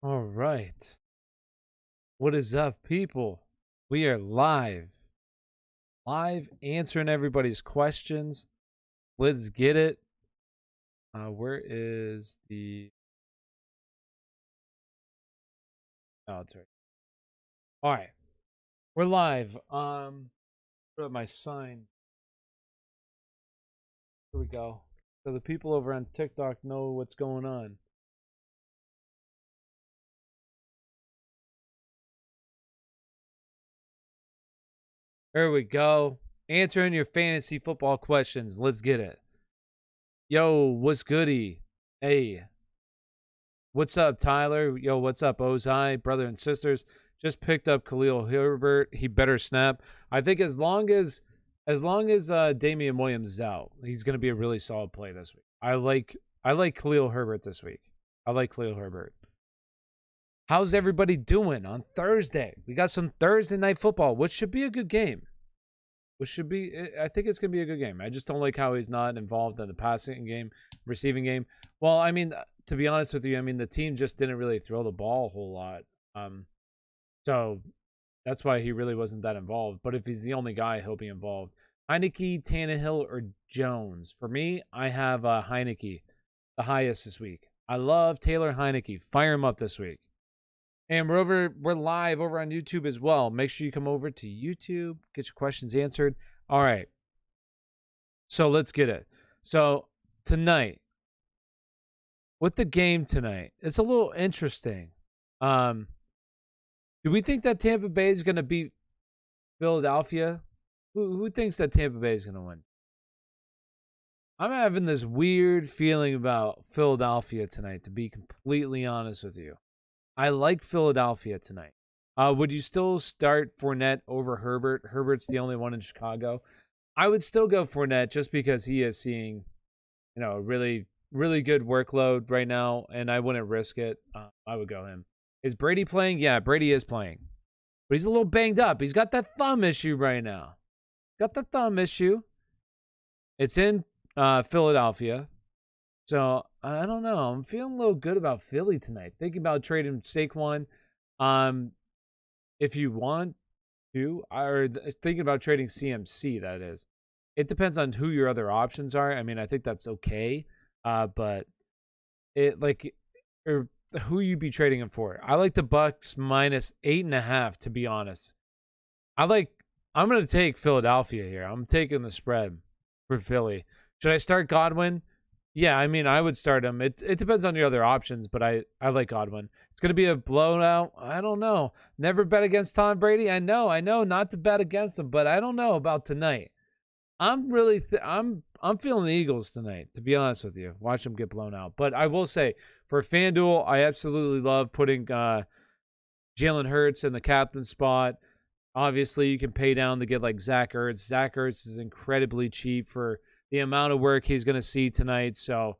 All right. What is up, people? We are live. Live answering everybody's questions. Let's get it. Where is the... Oh, it's right. All right. We're live. Put up my sign. Here we go. So the people over on TikTok know what's going on. There we go. Answering your fantasy football questions. Let's get it. Yo, what's goody? Hey. What's up, Tyler? Yo, what's up, Ozai? Brother and sisters. Just picked up Khalil Herbert. He better snap. I think as long as Damien Williams is out, he's going to be a really solid play this week. I like Khalil Herbert this week. I like Khalil Herbert. How's everybody doing on Thursday? We got some Thursday night football, which should be a good game. I think it's going to be a good game. I just don't like how he's not involved in the passing game, receiving game. Well, I mean, to be honest with you, I mean, the team just didn't really throw the ball a whole lot. So that's why he really wasn't that involved. But if he's the only guy, he'll be involved. Heineke, Tannehill, or Jones? For me, I have Heineke, the highest this week. I love Taylor Heineke. Fire him up this week. And we're live over on YouTube as well. Make sure you come over to YouTube, get your questions answered. All right. So let's get it. So tonight, with the game tonight, it's a little interesting. Do we think that Tampa Bay is going to beat Philadelphia? Who thinks that Tampa Bay is going to win? I'm having this weird feeling about Philadelphia tonight, to be completely honest with you. I like Philadelphia tonight. Would you still start Fournette over Herbert? Herbert's the only one in Chicago. I would still go Fournette just because he is seeing, really, really good workload right now, and I wouldn't risk it. I would go him. Is Brady playing? Yeah, Brady is playing. But he's a little banged up. He's got that thumb issue right now. Got the thumb issue. It's in Philadelphia. So, I don't know. I'm feeling a little good about Philly tonight. Thinking about trading Saquon. If you want to, or thinking about trading CMC, that is. It depends on who your other options are. I mean, I think that's okay. But who you be trading him for? I like the Bucks minus 8.5, to be honest. I'm going to take Philadelphia here. I'm taking the spread for Philly. Should I start Godwin? Yeah, I mean, I would start him. It depends on your other options, but I like Godwin. It's going to be a blowout. I don't know. Never bet against Tom Brady. I know, not to bet against him, but I don't know about tonight. I'm really, I'm feeling the Eagles tonight, to be honest with you. Watch them get blown out. But I will say, for FanDuel, I absolutely love putting Jalen Hurts in the captain spot. Obviously, you can pay down to get like Zach Ertz. Zach Ertz is incredibly cheap for the amount of work he's going to see tonight. So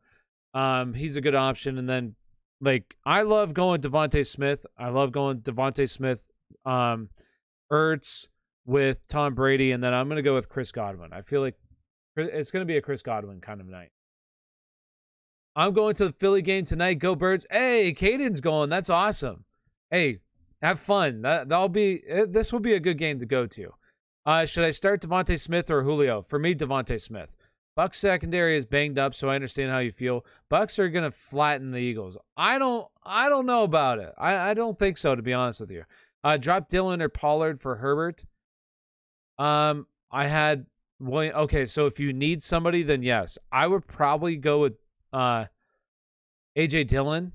he's a good option. And then, I love going Devontae Smith. I love going Devontae Smith, Ertz with Tom Brady. And then I'm going to go with Chris Godwin. I feel like it's going to be a Chris Godwin kind of night. I'm going to the Philly game tonight. Go Birds. Hey, Caden's going. That's awesome. Hey, have fun. This will be a good game to go to. Should I start Devontae Smith or Julio? For me, Devontae Smith. Bucks secondary is banged up, so I understand how you feel. Bucks are gonna flatten the Eagles. I don't know about it. I don't think so, to be honest with you. Drop Dillon or Pollard for Herbert. I had William. Okay, so if you need somebody, then yes, I would probably go with AJ Dillon.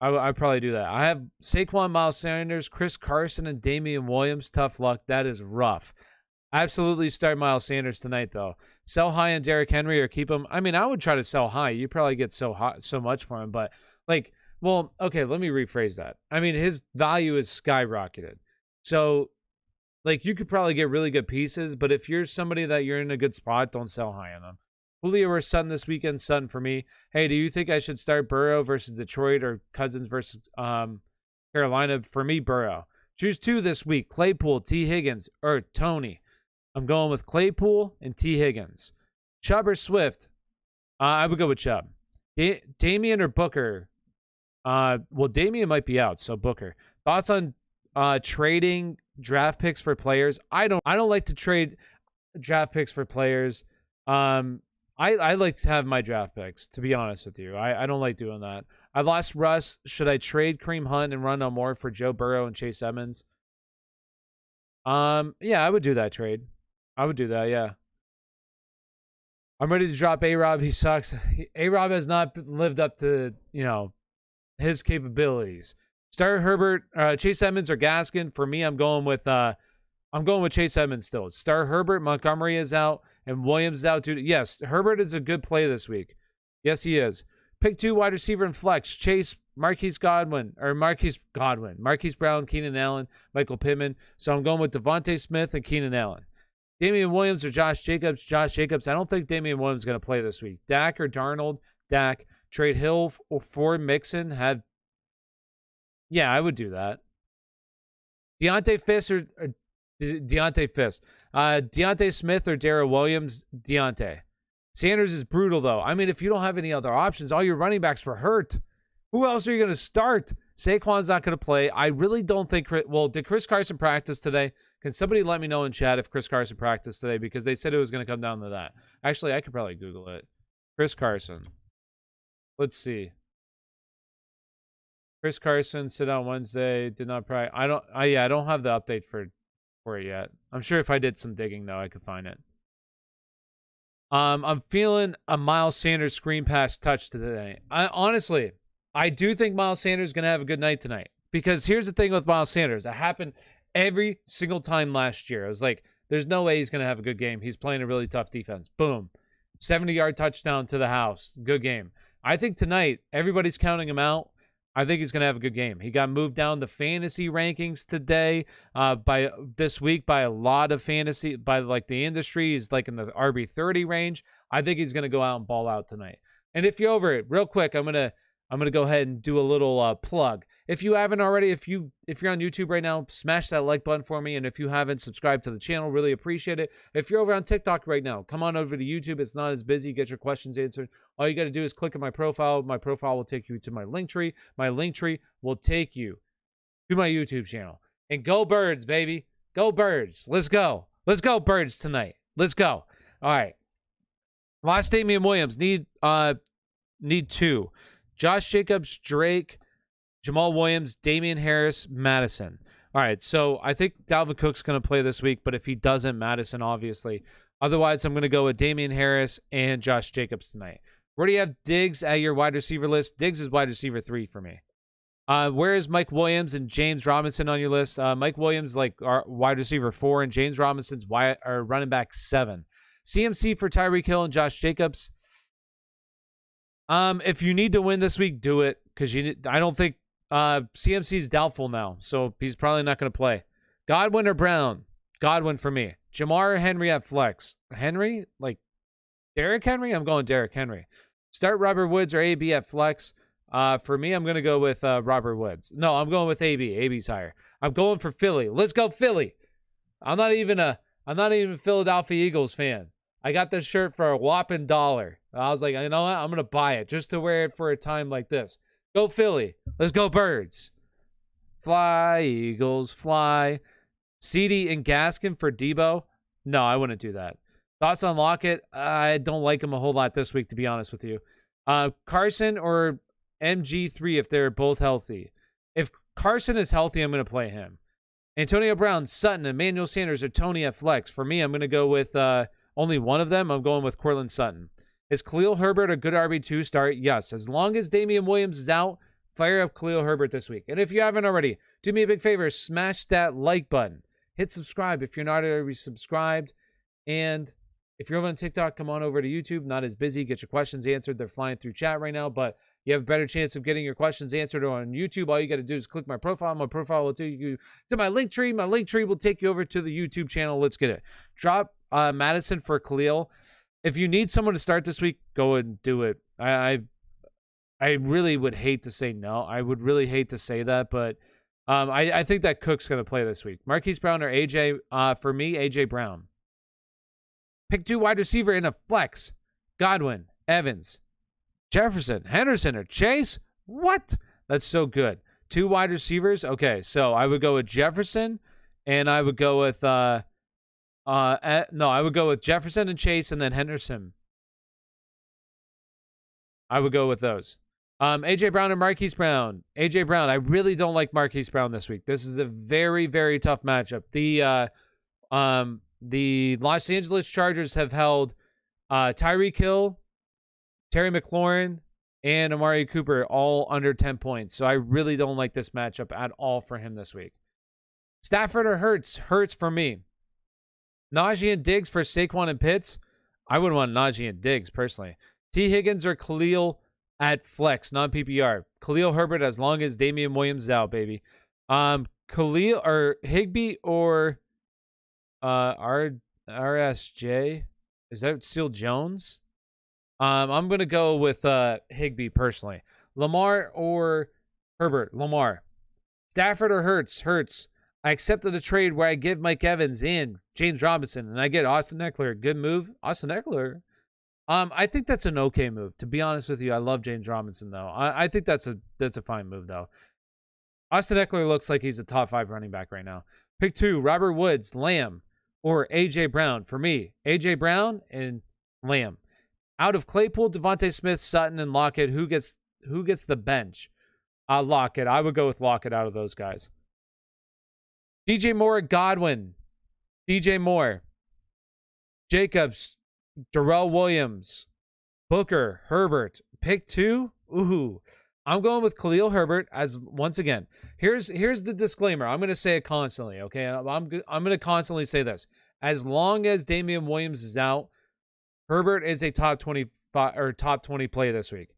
I'd probably do that. I have Saquon, Miles Sanders, Chris Carson, and Damien Williams. Tough luck. That is rough. Absolutely start Miles Sanders tonight, though. Sell high on Derrick Henry or keep him. I mean, I would try to sell high. You probably get so much for him, but okay, let me rephrase that. I mean, his value is skyrocketed. So, you could probably get really good pieces, but if you're somebody that you're in a good spot, don't sell high on them. Julio or Sutton this weekend. Sutton for me. Hey, do you think I should start Burrow versus Detroit or Cousins versus Carolina? For me, Burrow. Choose two this week. Claypool, T. Higgins, or Tony. I'm going with Claypool and T. Higgins. Chubb or Swift? I would go with Chubb. Damien or Booker? Well, Damien might be out, so Booker. Thoughts on trading draft picks for players? I don't like to trade draft picks for players. I like to have my draft picks, to be honest with you. I don't like doing that. I lost Russ. Should I trade Kareem Hunt and Rondale Moore for Joe Burrow and Chase Edmonds? Yeah, I would do that trade. I would do that, yeah. I'm ready to drop A-Rob. He sucks. A-Rob has not lived up to, his capabilities. Start Herbert, Chase Edmonds or Gaskin. For me, I'm going with Chase Edmonds still. Start Herbert, Montgomery is out, and Williams is out too. Yes, Herbert is a good play this week. Yes, he is. Pick 2 wide receiver and flex. Chase, Marquis Brown, Keenan Allen, Michael Pittman. So I'm going with Devontae Smith and Keenan Allen. Damien Williams or Josh Jacobs. Josh Jacobs. I don't think Damien Williams is going to play this week. Dak or Darnold. Dak. Trade Hill for Mixon. Yeah, I would do that. Deontay Smith or Darrell Williams. Deontay. Sanders is brutal, though. I mean, if you don't have any other options, all your running backs were hurt. Who else are you going to start? Saquon's not going to play. I really don't think... Well, did Chris Carson practice today? Can somebody let me know in chat if Chris Carson practiced today? Because they said it was going to come down to that. Actually, I could probably Google it. Chris Carson. Let's see. Chris Carson sit on Wednesday. Did not practice. I don't have the update for it yet. I'm sure if I did some digging, though, I could find it. I'm feeling a Miles Sanders screen pass touch today. Honestly, I do think Miles Sanders is going to have a good night tonight. Because here's the thing with Miles Sanders. It happened every single time last year. I was like, there's no way he's going to have a good game. He's playing a really tough defense. Boom. 70-yard touchdown to the house. Good game. I think tonight, everybody's counting him out. I think he's going to have a good game. He got moved down the fantasy rankings today by this week by a lot of fantasy, by like the industry. He's like in the RB30 range. I think he's going to go out and ball out tonight. And if you're over it, real quick, I'm going to go ahead and do a little plug. If you haven't already, if you're on YouTube right now, smash that like button for me. And if you haven't, subscribe to the channel. Really appreciate it. If you're over on TikTok right now, come on over to YouTube. It's not as busy. Get your questions answered. All you got to do is click on my profile. My profile will take you to my link tree. My link tree will take you to my YouTube channel. And go Birds, baby. Go Birds. Let's go. Let's go Birds tonight. Let's go. All right. Last Damien Williams. Need 2. Josh Jacobs, Drake, Jamal Williams, Damian Harris, Madison. All right, so I think Dalvin Cook's going to play this week, but if he doesn't, Madison, obviously. Otherwise, I'm going to go with Damian Harris and Josh Jacobs tonight. Where do you have Diggs at your wide receiver list? Diggs is wide receiver 3 for me. Where is Mike Williams and James Robinson on your list? Mike Williams, our wide receiver 4, and James Robinson's running back 7. CMC for Tyreek Hill and Josh Jacobs. If you need to win this week, do it, because I don't think CMC is doubtful now, so he's probably not going to play. Godwin or Brown? Godwin for me. Jamar or Henry at flex? Henry? Like Derrick Henry? I'm going Derrick Henry. Start Robert Woods or AB at flex. For me, I'm going to go with Robert Woods. No, I'm going with AB. AB's higher. I'm going for Philly. Let's go Philly. I'm not even a Philadelphia Eagles fan. I got this shirt for a whopping $1. I was like, you know what? I'm going to buy it just to wear it for a time like this. Go Philly. Let's go Birds. Fly, Eagles, fly. CD and Gaskin for Debo? No, I wouldn't do that. Thoughts on Lockett? I don't like him a whole lot this week, to be honest with you. Carson or MG3 if they're both healthy. If Carson is healthy, I'm going to play him. Antonio Brown, Sutton, Emmanuel Sanders, or Tony at flex. For me, I'm going to go with only one of them. I'm going with Courtland Sutton. Is Khalil Herbert a good RB2 start? Yes. As long as Damien Williams is out, fire up Khalil Herbert this week. And if you haven't already, do me a big favor. Smash that like button. Hit subscribe if you're not already subscribed. And if you're over on TikTok, come on over to YouTube. Not as busy. Get your questions answered. They're flying through chat right now, but you have a better chance of getting your questions answered on YouTube. All you got to do is click my profile. My profile will take you to my link tree. My link tree will take you over to the YouTube channel. Let's get it. Drop Madison for Khalil. If you need someone to start this week, go and do it. I really would hate to say no. I would really hate to say that, but I think that Cook's going to play this week. Marquis Brown or AJ? For me, AJ Brown. Pick 2 wide receiver in a flex. Godwin, Evans, Jefferson, Henderson, or Chase? What? That's so good. 2 wide receivers. Okay, so I would go with Jefferson, and I would go with no, I would go with Jefferson and Chase, and then Henderson. I would go with those. AJ Brown and Marquis Brown. AJ Brown. I really don't like Marquis Brown this week. This is a very, very tough matchup. The Los Angeles Chargers have held Tyreek Hill, Terry McLaurin, and Amari Cooper all under 10 points. So I really don't like this matchup at all for him this week. Stafford or Hurts? Hurts for me. Najee and Diggs for Saquon and Pitts. I would want Najee and Diggs personally. T. Higgins or Khalil at flex, non-PPR. Khalil Herbert as long as Damien Williams is out, baby. Khalil or Higbee or RSJ. Is that still Jones? I'm going to go with Higbee personally. Lamar or Herbert? Lamar. Stafford or Hurts? Hurts. I accepted a trade where I give Mike Evans and James Robinson, and I get Austin Eckler. Good move. Austin Eckler? I think that's an okay move. To be honest with you, I love James Robinson, though. I think that's a fine move, though. Austin Eckler looks like he's a top 5 running back right now. Pick 2, Robert Woods, Lamb, or A.J. Brown. For me, A.J. Brown and Lamb. Out of Claypool, Devontae Smith, Sutton, and Lockett, who gets the bench? Lockett. I would go with Lockett out of those guys. DJ Moore, Godwin. DJ Moore. Jacobs, Darrell Williams, Booker, Herbert. Pick 2. Ooh. I'm going with Khalil Herbert as, once again, here's the disclaimer. I'm going to say it constantly, okay? I'm going to constantly say this. As long as Damien Williams is out, Herbert is a top 25 or top 20 play this week.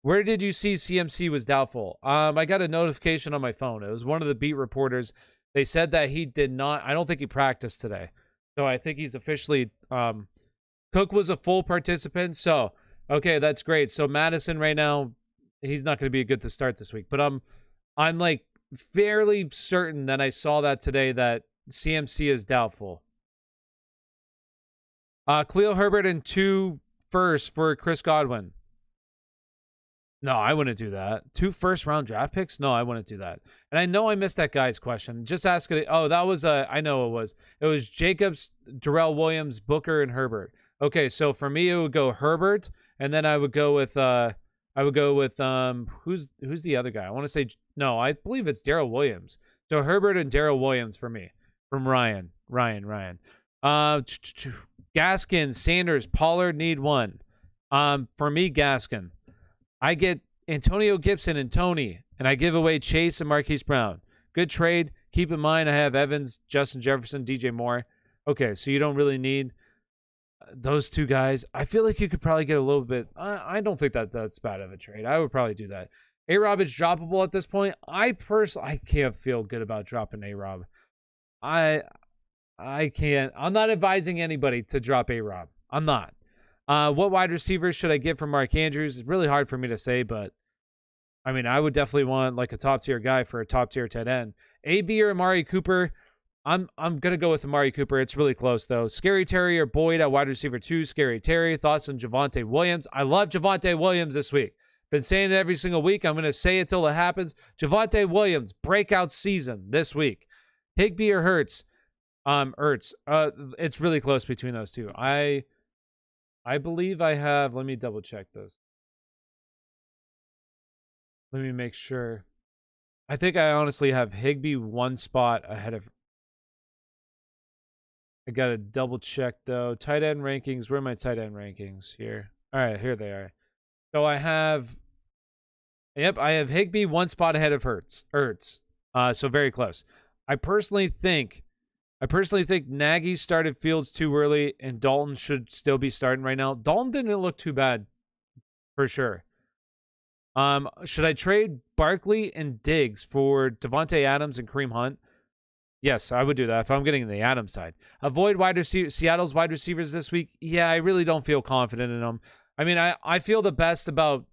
Where did you see CMC was doubtful? I got a notification on my phone. It was one of the beat reporters. They said that he did not. I don't think he practiced today. So I think he's officially Cook was a full participant. So, okay, that's great. So Madison right now, he's not going to be good to start this week. But I'm like fairly certain that I saw that today that CMC is doubtful. Khalil Herbert and 2 firsts for Chris Godwin. No, I wouldn't do that. 2 first-round draft picks? No, I wouldn't do that. And I know I missed that guy's question. Just ask it. Oh, that was I know it was. It was Jacobs, Darrell Williams, Booker, and Herbert. Okay, so for me, it would go Herbert, and then I would go with who's the other guy? I want to say no. I believe it's Darrell Williams. So Herbert and Darrell Williams for me from Ryan. Gaskin, Sanders, Pollard need 1. For me, Gaskin. I get Antonio Gibson and Tony, and I give away Chase and Marquise Brown. Good trade. Keep in mind I have Evans, Justin Jefferson, DJ Moore. Okay, so you don't really need those 2 guys. I feel like you could probably get a little bit. I don't think that's bad of a trade. I would probably do that. A-Rob is droppable at this point. I can't feel good about dropping A-Rob. I can't. I'm not advising anybody to drop A-Rob. I'm not. What wide receivers should I give for Mark Andrews? It's really hard for me to say, but I mean, I would definitely want like a top tier guy for a top tier tight end. AB or Amari Cooper? I'm gonna go with Amari Cooper. It's really close though. Scary Terry or Boyd at wide receiver 2. Scary Terry. Thoughts on Javonte Williams? I love Javonte Williams this week. Been saying it every single week. I'm gonna say it till it happens. Javonte Williams breakout season this week. Higbee or Hurts? Ertz. It's really close between those 2. I believe I have. Let me double check this. Let me make sure. I think I honestly have Higbee 1 spot ahead of. I got to double check though. Tight end rankings. Where are my tight end rankings? Here. All right, here they are. So I have. Yep, I have Higbee 1 spot ahead of Ertz. So very close. I personally think Nagy started Fields too early, and Dalton should still be starting right now. Dalton didn't look too bad, for sure. Should I trade Barkley and Diggs for Devontae Adams and Kareem Hunt? Yes, I would do that if I'm getting the Adams side. Avoid Seattle's wide receivers this week. Yeah, I really don't feel confident in them. I mean, I feel the best about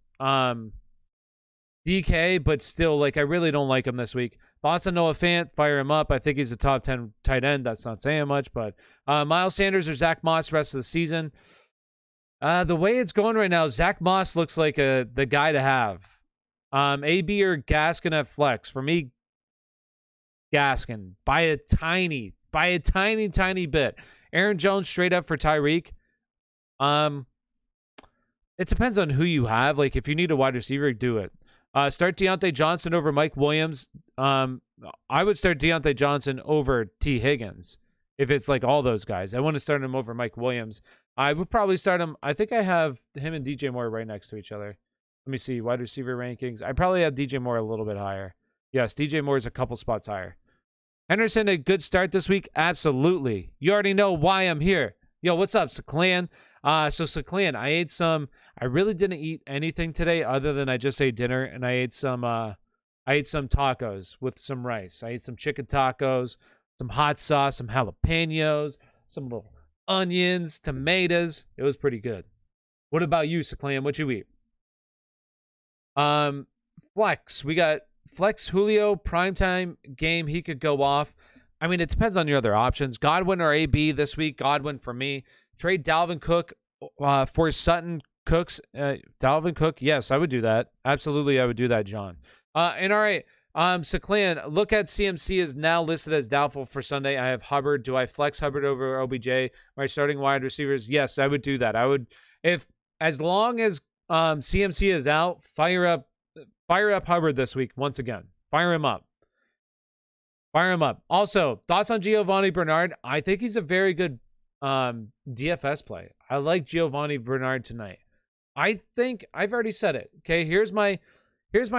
DK, but still, like, I really don't like him this week. Thoughts on Noah Fant? Fire him up. I think he's a top 10 tight end. That's not saying much, but Miles Sanders or Zach Moss rest of the season. The way it's going right now, Zach Moss looks like the guy to have. AB or Gaskin at flex. For me, Gaskin by a tiny bit. Aaron Jones straight up for Tyreek. It depends on who you have. Like, if you need a wide receiver, do it. Start Deontay Johnson over Mike Williams. I would start Deontay Johnson over T. Higgins if it's like all those guys. I want to start him over Mike Williams. I would probably start him. I think I have him and DJ Moore right next to each other. Let me see. Wide receiver rankings. I probably have DJ Moore a little bit higher. Yes, DJ Moore is a couple spots higher. Henderson, a good start this week? Absolutely. You already know why I'm here. Yo, what's up, Saklan? So Saklan, I really didn't eat anything today other than I just ate dinner, and I ate some tacos with some rice. I ate some chicken tacos, some hot sauce, some jalapenos, some little onions, tomatoes. It was pretty good. What about you, Saklan? What'd you eat? Flex. We got Flex Julio, primetime game. He could go off. I mean, it depends on your other options. Godwin or AB this week. Godwin for me. Trade Dalvin Cook for Sutton Cooks. Dalvin Cook. Yes, I would do that. Absolutely, I would do that, John. And all right, Saklan, look at CMC is now listed as doubtful for Sunday. I have Hubbard. Do I flex Hubbard over OBJ? My starting wide receivers? Yes, I would do that. I would, as long as CMC is out, fire up Hubbard this week once again. Fire him up. Also, thoughts on Giovanni Bernard? I think he's a very good DFS play. I like Giovanni Bernard tonight. I think I've already said it. Okay, here's my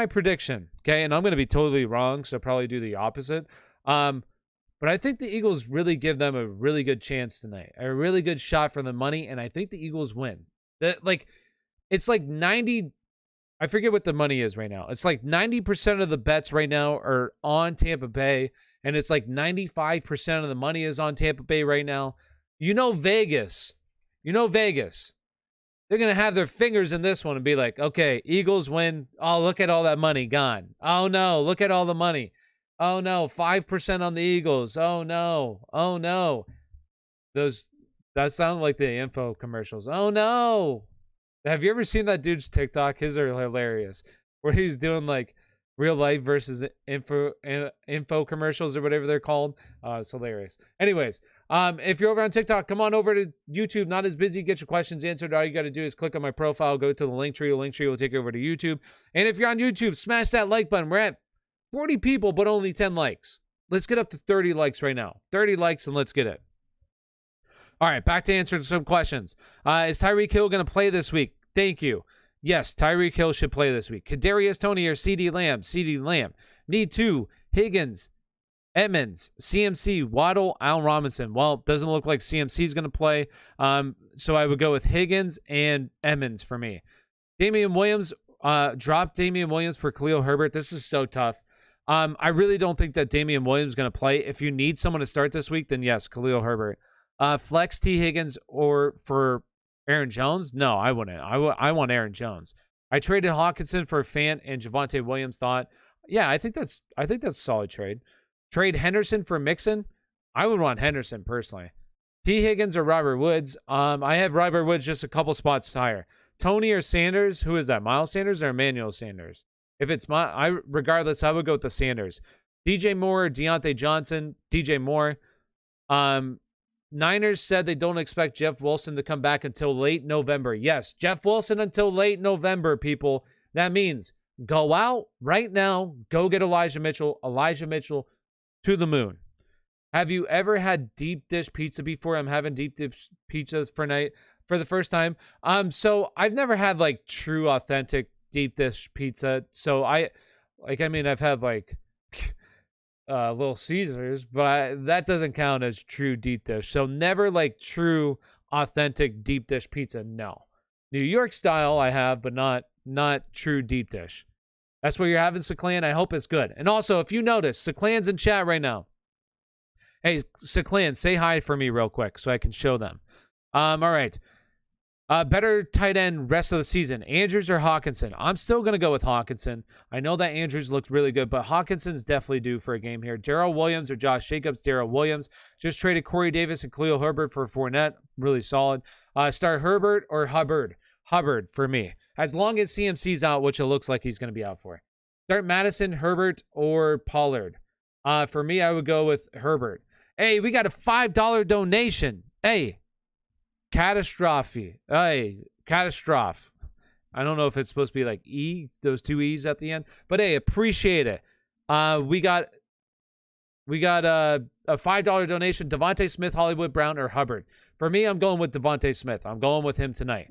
prediction. Okay, and I'm going to be totally wrong, so probably do the opposite. But I think the Eagles really give them a really good chance tonight, a really good shot for the money, and I think the Eagles win. It's like 90. I forget what the money is right now. It's like 90% of the bets right now are on Tampa Bay, and it's like 95% of the money is on Tampa Bay right now. Vegas. They're going to have their fingers in this one and be like, okay, Eagles win. Oh, look at all that money gone. Oh, no, look at all the money. Oh, no, 5% on the Eagles. Oh, no. That sound like the info commercials. Oh, no. Have you ever seen that dude's TikTok? His are hilarious. Where he's doing like real life versus info commercials or whatever they're called. It's hilarious. Anyways, if you're over on TikTok, come on over to YouTube. Not as busy. Get your questions answered. All you got to do is click on my profile. Go to the link tree. The link tree will take you over to YouTube. And if you're on YouTube, smash that like button. We're at 40 people, but only 10 likes. Let's get up to 30 likes right now. 30 likes and let's get it. All right, back to answering some questions. Is Tyreek Hill going to play this week? Thank you. Yes, Tyreek Hill should play this week. Kadarius Toney or CeeDee Lamb? CeeDee Lamb. Need 2. Higgins, Edmonds, CMC, Waddle, Allen Robinson. Well, it doesn't look like CMC is going to play. So I would go with Higgins and Edmonds for me. Damien Williams, drop Damien Williams for Khalil Herbert. This is so tough. I really don't think that Damien Williams is going to play. If you need someone to start this week, then yes, Khalil Herbert. Flex T. Higgins or for Aaron Jones? No, I wouldn't. I want Aaron Jones. I traded Hawkinson for Fant and Javonte Williams. I think that's a solid trade. Trade Henderson for Mixon? I would want Henderson personally. T. Higgins or Robert Woods? I have Robert Woods just a couple spots higher. Tony or Sanders? Who is that? Miles Sanders or Emmanuel Sanders? If it's regardless, I would go with the Sanders. DJ Moore or Deontay Johnson? DJ Moore. Niners said they don't expect Jeff Wilson to come back until late November. Yes, Jeff Wilson until late November, people. That means go out right now. Go get Elijah Mitchell. Elijah Mitchell to the moon. Have you ever had deep dish pizza before? I'm having deep dish pizzas for the first time. So I've never had like true authentic deep dish pizza. So I've had like Little Caesars, but that doesn't count as true deep dish. So never like true authentic deep dish pizza. No. New York style I have, but not true deep dish. That's what you're having, Saklan. I hope it's good. And also, if you notice, Saklan's in chat right now. Hey, Saklan, say hi for me real quick so I can show them. All right. Better tight end rest of the season, Andrews or Hawkinson? I'm still going to go with Hawkinson. I know that Andrews looked really good, but Hawkinson's definitely due for a game here. Darrell Williams or Josh Jacobs? Darrell Williams. Just traded Corey Davis and Khalil Herbert for Fournette. Really solid. Start Herbert or Hubbard? Hubbard for me. As long as CMC's out, which it looks like he's going to be out for. Start Madison, Herbert, or Pollard. For me, I would go with Herbert. Hey, we got a $5 donation. Hey, catastrophe. Hey, catastrophe. I don't know if it's supposed to be like E, those two E's at the end. But hey, appreciate it. We got a $5 donation. Devontae Smith, Hollywood Brown, or Hubbard. For me, I'm going with Devontae Smith. I'm going with him tonight.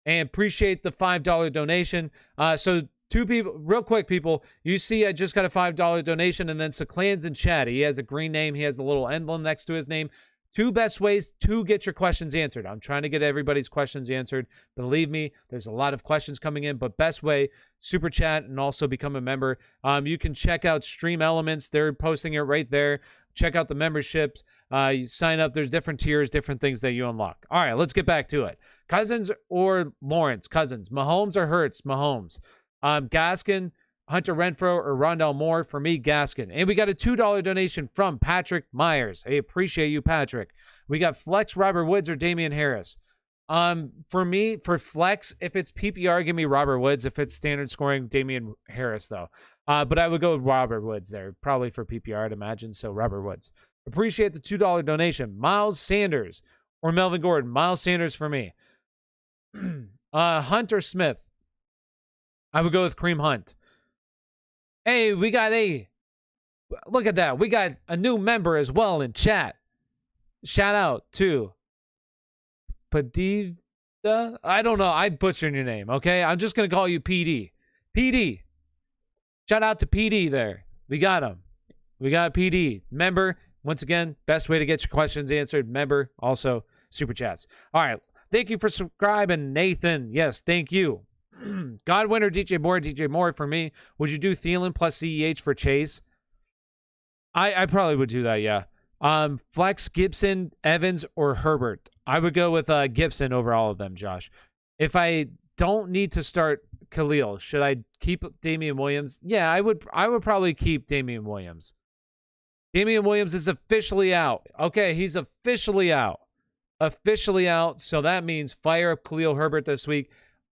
And appreciate the $5 donation. So two people, real quick, people. You see, I just got a $5 donation, and then Saklan's in chat. He has a green name. He has a little emblem next to his name. Two best ways to get your questions answered. I'm trying to get everybody's questions answered. Believe me, there's a lot of questions coming in, but best way, super chat and also become a member. You can check out Stream Elements. They're posting it right there. Check out the memberships. You sign up. There's different tiers, different things that you unlock. All right, let's get back to it. Cousins or Lawrence? Cousins. Mahomes or Hurts? Mahomes. Gaskin, Hunter Renfrow, or Rondell Moore? For me, Gaskin. And we got a $2 donation from Patrick Myers. I appreciate you, Patrick. We got Flex, Robert Woods, or Damian Harris. For me, for Flex, if it's PPR, give me Robert Woods. If it's standard scoring, Damian Harris, though. But I would go with Robert Woods there. Probably for PPR, I'd imagine. So Robert Woods. Appreciate the $2 donation. Miles Sanders or Melvin Gordon. Miles Sanders for me. Hunter Smith. I would go with Kareem Hunt. Hey, we got look at that. We got a new member as well in chat. Shout out to Padida. I don't know. I butchered your name, okay? I'm just going to call you PD. PD. Shout out to PD there. We got him. We got PD. Member, once again, best way to get your questions answered. Member, also super chats. All right. Thank you for subscribing, Nathan. Yes, thank you. Godwin or DJ Moore? DJ Moore for me. Would you do Thielen plus CEH for Chase? I probably would do that, yeah. Flex, Gibson, Evans, or Herbert? I would go with Gibson over all of them, Josh. If I don't need to start Khalil, should I keep Damien Williams? Yeah, I would probably keep Damien Williams. Damien Williams is officially out. Okay, he's officially out. Officially out, so that means fire up Khalil Herbert this week.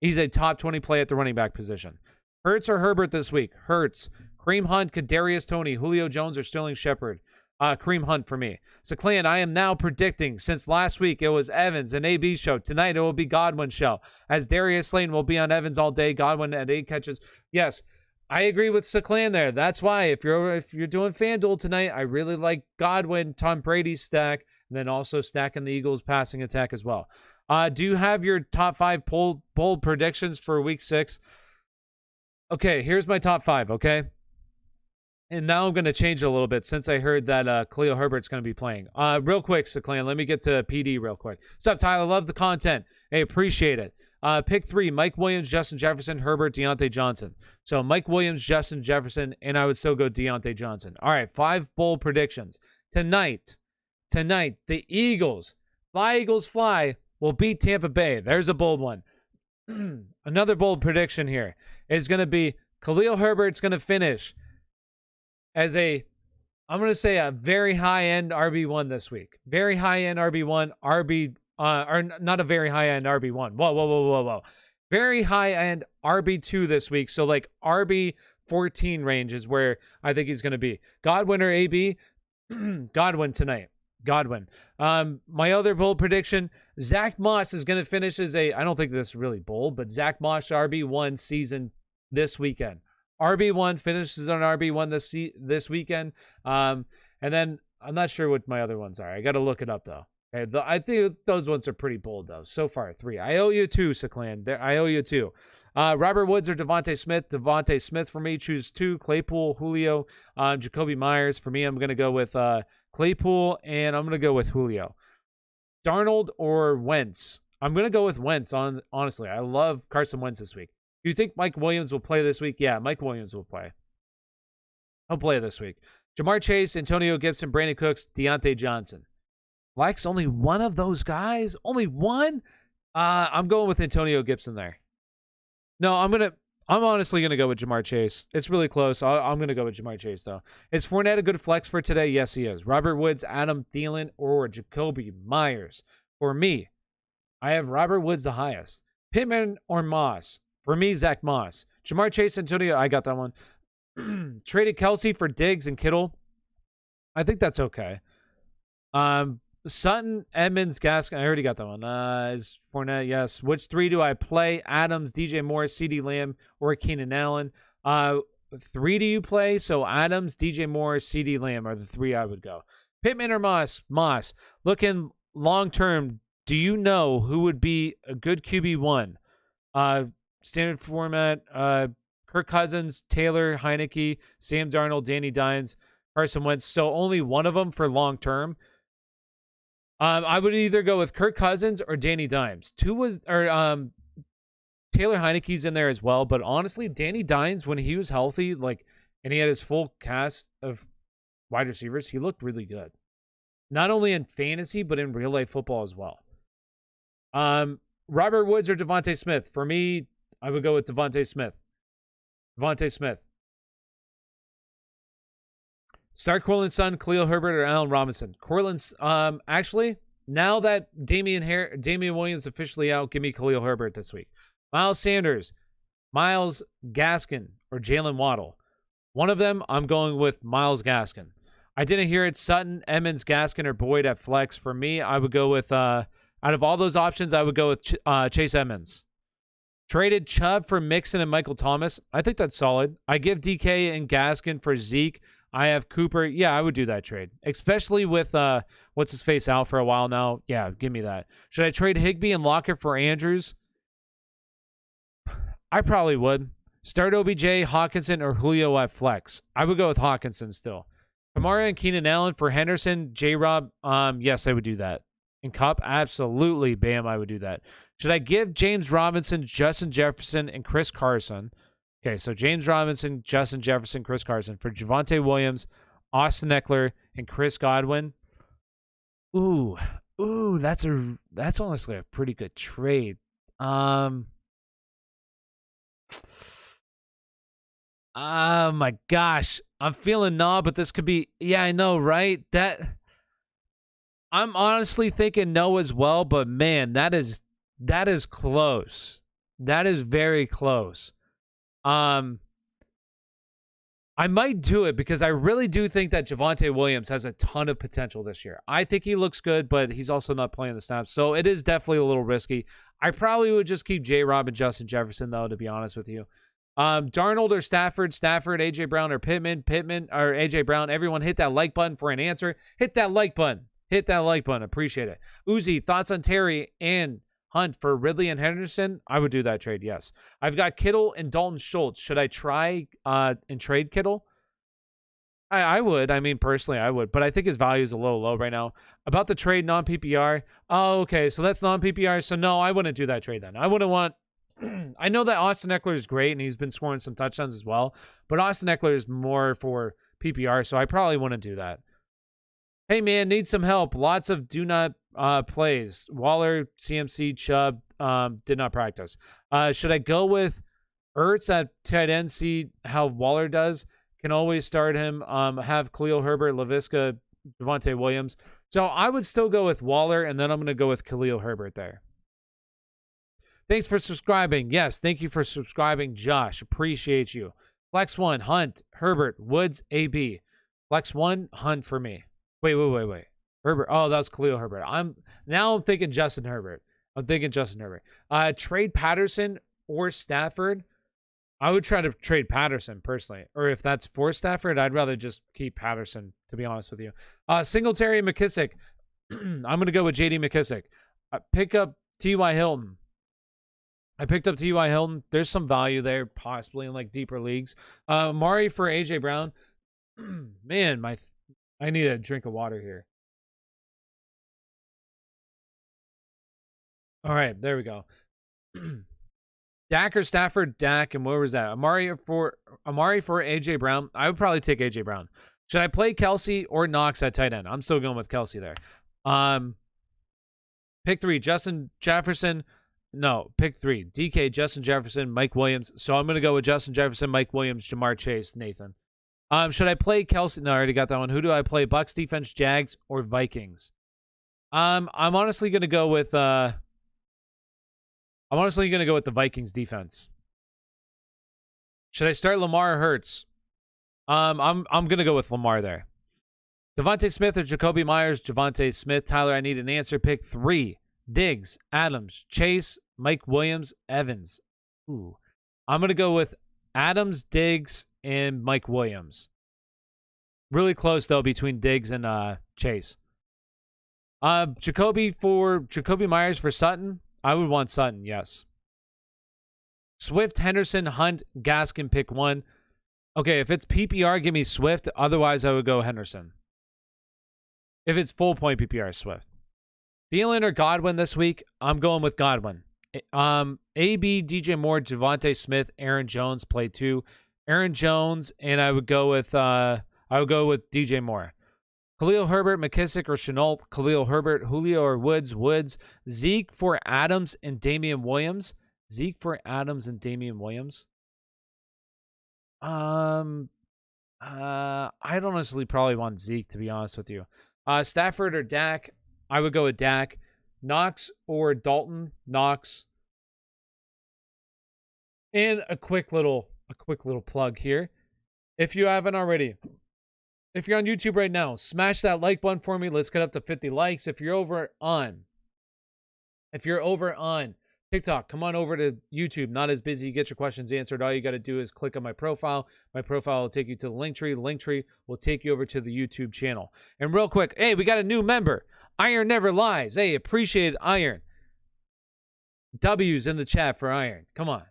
He's a top 20 play at the running back position. Hurts or Herbert this week? Hurts. Kareem Hunt, Kadarius Toney, Julio Jones, or Sterling Shepard? Kareem Hunt for me. Saklan, I am now predicting, since last week it was Evans and AB show. Tonight it will be Godwin show. As Darius Slayton will be on Evans all day. Godwin at 8 catches. Yes, I agree with Saklan there. That's why if you're doing FanDuel tonight, I really like Godwin, Tom Brady's stack, and then also stacking the Eagles passing attack as well. Do you have your top 5 bold predictions for week 6? Okay, here's my top 5, okay? And now I'm going to change it a little bit since I heard that Khalil Herbert's going to be playing. Real quick, Saklan, let me get to PD real quick. What's up, Tyler? Love the content. Hey, appreciate it. Pick 3, Mike Williams, Justin Jefferson, Herbert, Deontay Johnson. So Mike Williams, Justin Jefferson, and I would still go Deontay Johnson. All right, 5 bold predictions. Tonight, the Eagles, fly Eagles fly, will beat Tampa Bay. There's a bold one. Another bold prediction here is going to be Khalil Herbert's going to finish as I'm going to say a very high-end RB1 this week. Very high-end RB1, or not a very high-end RB1. Whoa. Very high-end RB2 this week. So like RB14 range is where I think he's going to be. Godwin or AB? Godwin tonight. Godwin. My other bold prediction, Zach Moss is going to finish as I don't think this is really bold, but Zach Moss RB1 season this weekend. RB1 finishes on RB1 this weekend. And then I'm not sure what my other ones are. I got to look it up, though. Okay, I think those ones are pretty bold, though. So far, 3. I owe you 2, Saklan. I owe you 2. Robert Woods or Devontae Smith? Devontae Smith for me. Choose 2. Claypool, Julio, Jacoby Myers. For me, I'm going to go with Claypool, and I'm going to go with Julio. Darnold or Wentz? I'm going to go with Wentz, honestly. I love Carson Wentz this week. Do you think Mike Williams will play this week? Yeah, Mike Williams will play. He'll play this week. Jamar Chase, Antonio Gibson, Brandon Cooks, Deontay Johnson. Flex, only one of those guys? Only one? I'm going with Antonio Gibson there. No, I'm honestly going to go with Jamar Chase. It's really close. I'm going to go with Jamar Chase, though. Is Fournette a good flex for today? Yes, he is. Robert Woods, Adam Thielen, or Jacoby Myers? For me, I have Robert Woods the highest. Pittman or Moss? For me, Zach Moss. Jamar Chase, Antonio, I got that one. Traded Kelsey for Diggs and Kittle. I think that's okay. Sutton, Edmonds, Gaskin. I already got that one. Is Fournette? Yes. Which three do I play? Adams, DJ Moore, CeeDee Lamb, or Keenan Allen? Three do you play? So Adams, DJ Moore, CeeDee Lamb are the three I would go. Pittman or Moss? Moss. Looking long term, do you know who would be a good QB1? Standard format. Kirk Cousins, Taylor, Heineke, Sam Darnold, Danny Dimes, Carson Wentz. So only one of them for long term. I would either go with Kirk Cousins or Danny Dimes. Taylor Heineke's in there as well, but honestly, Danny Dimes, when he was healthy, and he had his full cast of wide receivers, he looked really good. Not only in fantasy, but in real life football as well. Robert Woods or Devontae Smith? For me, I would go with Devontae Smith. Devontae Smith. Start Cortland's son, Khalil Herbert or Allen Robinson? Cortland's, actually, now that Damien Williams officially out, give me Khalil Herbert this week. Miles Sanders, Myles Gaskin, or Jalen Waddle? One of them, I'm going with Myles Gaskin. I didn't hear it. Sutton, Emmons, Gaskin, or Boyd at flex. For me, I would go with, out of all those options, I would go with Chase Edmonds. Traded Chubb for Mixon and Michael Thomas. I think that's solid. I give DK and Gaskin for Zeke. I have Cooper. Yeah, I would do that trade. Especially with what's-his-face out for a while now. Yeah, give me that. Should I trade Higbee and Lockett for Andrews? I probably would. Start OBJ, Hawkinson, or Julio at flex. I would go with Hawkinson still. Kamara and Keenan Allen for Henderson, J-Rob. Yes, I would do that. And Cup, absolutely. Bam, I would do that. Should I give James Robinson, Justin Jefferson, and Chris Carson? Okay, so James Robinson, Justin Jefferson, Chris Carson for Javonte Williams, Austin Eckler, and Chris Godwin. Ooh, that's honestly a pretty good trade. Oh my gosh, I'm feeling no, but this could be. Yeah, I know, right? I'm honestly thinking no as well, but man, that is close. That is very close. I might do it because I really do think that Javonte Williams has a ton of potential this year. I think he looks good, but he's also not playing the snaps, so it is definitely a little risky. I probably would just keep J-Rob and Justin Jefferson, though, to be honest with you. Darnold or Stafford, A.J. Brown or Pittman or A.J. Brown. Everyone hit that like button for an answer. Hit that like button. Hit that like button. Appreciate it. Uzi, thoughts on Terry and Hunt for Ridley and Henderson? I would do that trade, yes. I've got Kittle and Dalton Schultz. Should I try and trade Kittle? I would. I mean, personally, I would. But I think his value is a little low right now. About the trade non-PPR. Oh, okay. So that's non-PPR. So no, I wouldn't do that trade then. I wouldn't want... I know that Austin Eckler is great, and he's been scoring some touchdowns as well. But Austin Eckler is more for PPR, so I probably wouldn't do that. Hey, man, need some help. Lots of do not plays. Waller, CMC, Chubb did not practice. Should I go with Ertz at tight end, see how Waller does? Can always start him. Have Khalil Herbert, Laviska, Javonte Williams. So I would still go with Waller, and then I'm going to go with Khalil Herbert there. Thanks for subscribing. Yes, thank you for subscribing, Josh. Appreciate you. Flex 1, Hunt, Herbert, Woods, AB. Flex 1, Hunt for me. Wait. Herbert. Oh, that was Khalil Herbert. I'm thinking Justin Herbert. Trade Patterson or Stafford. I would try to trade Patterson personally. Or if that's for Stafford, I'd rather just keep Patterson, to be honest with you. Singletary and McKissick. I'm going to go with J.D. McKissick. Pick up T.Y. Hilton. I picked up T.Y. Hilton. There's some value there, possibly in like deeper leagues. Murray for A.J. Brown. Man, I need a drink of water here. All right, there we go. Dak or Stafford? Dak, and where was that? Amari for A.J. Brown. I would probably take A.J. Brown. Should I play Kelsey or Knox at tight end? I'm still going with Kelsey there. Pick 3, Justin Jefferson. No, pick 3. DK, Justin Jefferson, Mike Williams. So I'm going to go with Justin Jefferson, Mike Williams, Jamar Chase, Nathan. Should I play Kelsey? No, I already got that one. Who do I play? Bucks defense, Jags, or Vikings? I'm honestly going to go with I'm honestly going to go with the Vikings defense. Should I start Lamar or Hurts? I'm going to go with Lamar there. Devontae Smith or Jacoby Myers? Javonte Smith. Tyler, I need an answer. Pick 3. Diggs, Adams, Chase, Mike Williams, Evans. Ooh. I'm going to go with Adams, Diggs, and Mike Williams. Really close, though, between Diggs and Chase. Jacoby Myers for Sutton? I would want Sutton, yes. Swift, Henderson, Hunt, Gaskin, pick 1. Okay, if it's PPR, give me Swift. Otherwise, I would go Henderson. If it's full point PPR, Swift. Thielen or Godwin this week? I'm going with Godwin. AB, DJ Moore, Javonte Smith, Aaron Jones, play 2. Aaron Jones, and I would go with DJ Moore. Khalil Herbert, McKissick, or Chenault? Khalil Herbert, Julio or Woods? Woods. Zeke for Adams and Damien Williams. Zeke for Adams and Damien Williams. I'd honestly probably want Zeke, to be honest with you. Stafford or Dak? I would go with Dak. Knox or Dalton? Knox. And a quick little plug here. If you haven't already, if you're on YouTube right now, smash that like button for me. Let's get up to 50 likes. If you're over on TikTok, come on over to YouTube. Not as busy. Get your questions answered. All you got to do is click on my profile. My profile will take you to the link tree. The link tree will take you over to the YouTube channel. And real quick, hey, we got a new member. Iron never lies. Hey, appreciate Iron. W's in the chat for Iron. Come on.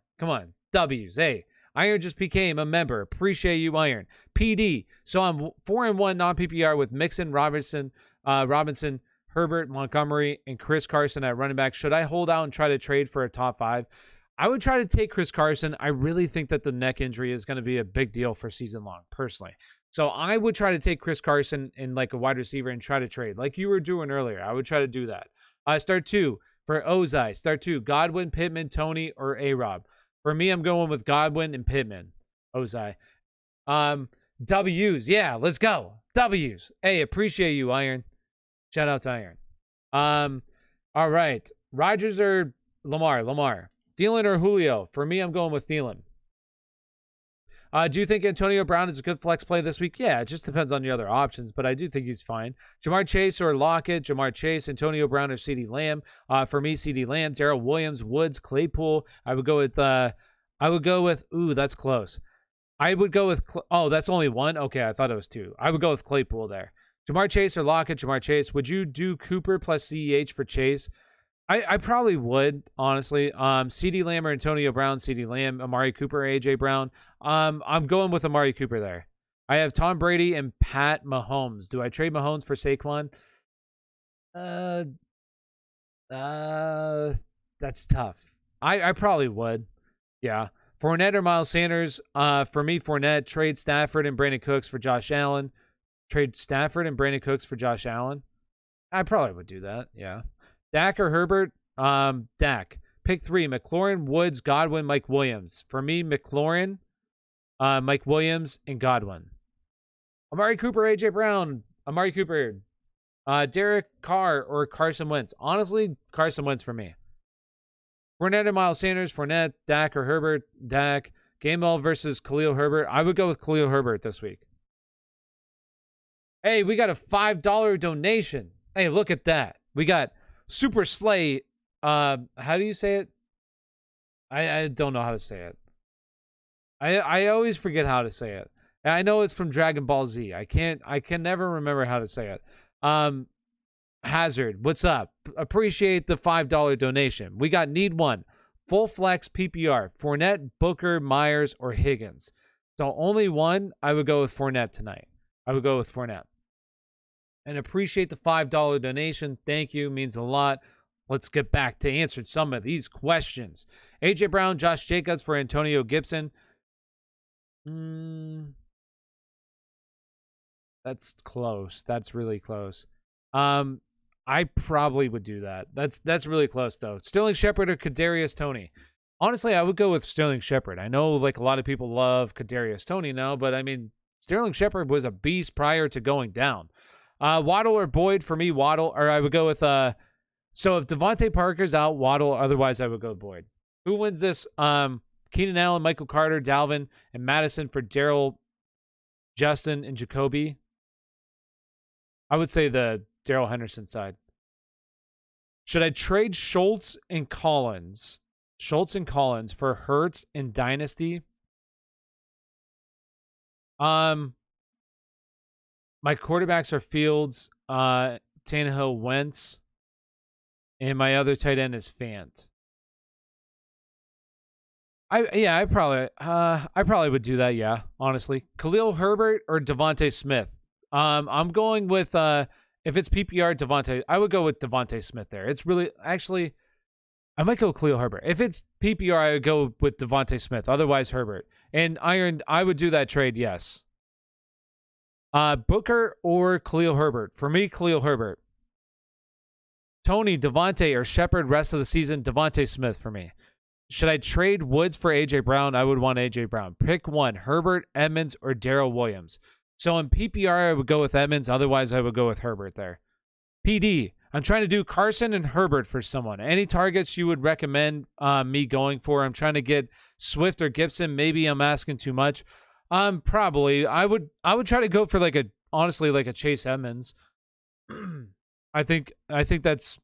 W's. Hey, Iron just became a member. Appreciate you, Iron. PD. So I'm 4-1 non-PPR with Mixon, Robinson, Herbert, Montgomery, and Chris Carson at running back. Should I hold out and try to trade for a top 5? I would try to take Chris Carson. I really think that the neck injury is going to be a big deal for season long, personally. So I would try to take Chris Carson in like a wide receiver and try to trade like you were doing earlier. I would try to do that. Start 2 for Ozai. Start 2, Godwin, Pittman, Tony, or A-Rob. For me, I'm going with Godwin and Pittman. Ozai. W's. Yeah, let's go. W's. Hey, appreciate you, Iron. Shout out to Iron. All right. Rodgers or Lamar. Thielen or Julio? For me, I'm going with Thielen. Do you think Antonio Brown is a good flex play this week? Yeah, it just depends on the other options, but I do think he's fine. Jamar Chase or Lockett? Jamar Chase, Antonio Brown or CeeDee Lamb? For me, CeeDee Lamb, Darrell Williams, Woods, Claypool. I would go with, ooh, that's close. I would go with, that's only 1? Okay, I thought it was 2. I would go with Claypool there. Jamar Chase or Lockett? Jamar Chase. Would you do Cooper plus CEH for Chase? I probably would, honestly. CeeDee Lamb or Antonio Brown? CeeDee Lamb, Amari Cooper, AJ Brown. I'm going with Amari Cooper there. I have Tom Brady and Pat Mahomes. Do I trade Mahomes for Saquon? That's tough. I probably would. Yeah. Fournette or Miles Sanders? For me, Fournette. Trade Stafford and Brandon Cooks for Josh Allen. Trade Stafford and Brandon Cooks for Josh Allen. I probably would do that. Yeah. Dak or Herbert? Dak. Pick 3, McLaurin, Woods, Godwin, Mike Williams. For me, McLaurin, Mike Williams, and Godwin. Amari Cooper, AJ Brown. Amari Cooper. Derek Carr or Carson Wentz. Honestly, Carson Wentz for me. Fournette and Miles Sanders. Fournette, Dak or Herbert. Dak. Gainwell versus Khalil Herbert. I would go with Khalil Herbert this week. Hey, we got a $5 donation. Hey, look at that. We got Super Slay. How do you say it? I don't know how to say it. I always forget how to say it. And I know it's from Dragon Ball Z. I can never remember how to say it. Hazard, what's up? Appreciate the $5 donation. We got need 1. Full flex PPR. Fournette, Booker, Myers, or Higgins. So only 1. I would go with Fournette tonight. I would go with Fournette. And appreciate the $5 donation. Thank you. Means a lot. Let's get back to answering some of these questions. AJ Brown, Josh Jacobs for Antonio Gibson. That's close. That's really close. I probably would do that. That's really close, though. Sterling Shepard or Kadarius Toney? Honestly, I would go with Sterling Shepard. I know like a lot of people love Kadarius Toney now, but I mean, Sterling Shepard was a beast prior to going down. Waddle or Boyd? For me, Waddle. Or I would go with So if Devontae Parker's out, Waddle, otherwise I would go Boyd. Who wins this? Keenan Allen, Michael Carter, Dalvin, and Madison for Darrell, Justin, and Jacoby. I would say the Darrell Henderson side. Should I trade Schultz and Collins? Schultz and Collins for Hurts and Dynasty? My quarterbacks are Fields, Tannehill, Wentz, and my other tight end is Fant. I probably would do that. Yeah, honestly, Khalil Herbert or Devontae Smith. I'm going with if it's PPR Devontae, I would go with Devontae Smith there. It's really actually, I might go Khalil Herbert. If it's PPR, I would go with Devontae Smith. Otherwise, Herbert and I would do that trade. Yes. Booker or Khalil Herbert. For me, Khalil Herbert. Tony, Devontae, or Shepard rest of the season. Devontae Smith for me. Should I trade Woods for A.J. Brown? I would want A.J. Brown. Pick one, Herbert, Edmonds, or Darrell Williams. So in PPR, I would go with Edmonds. Otherwise, I would go with Herbert there. PD, I'm trying to do Carson and Herbert for someone. Any targets you would recommend me going for? I'm trying to get Swift or Gibson. Maybe I'm asking too much. Probably. I would try to go for honestly like a Chase Edmonds. I think that's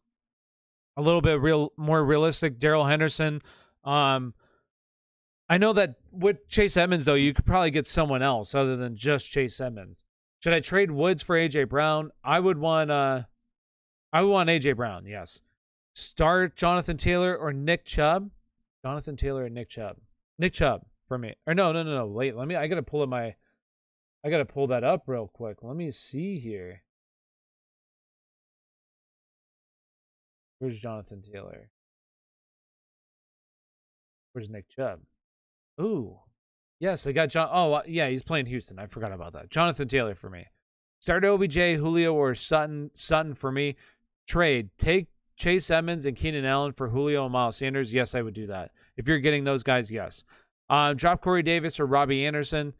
a little bit more realistic. Darrell Henderson. I know that with Chase Edmonds, though, you could probably get someone else other than just Chase Edmonds. Should I trade Woods for A.J. Brown? I would want A.J. Brown, yes. Start Jonathan Taylor or Nick Chubb? Jonathan Taylor or Nick Chubb? Nick Chubb for me. Or no. Wait, I gotta pull that up real quick. Let me see here. Where's Jonathan Taylor? Where's Nick Chubb? Ooh. Yes, I got John. Oh, yeah, he's playing Houston. I forgot about that. Jonathan Taylor for me. Start OBJ, Julio, or Sutton. Sutton for me. Trade. Take Chase Edmonds and Keenan Allen for Julio and Miles Sanders. Yes, I would do that. If you're getting those guys, yes. Drop Corey Davis or Robbie Anderson.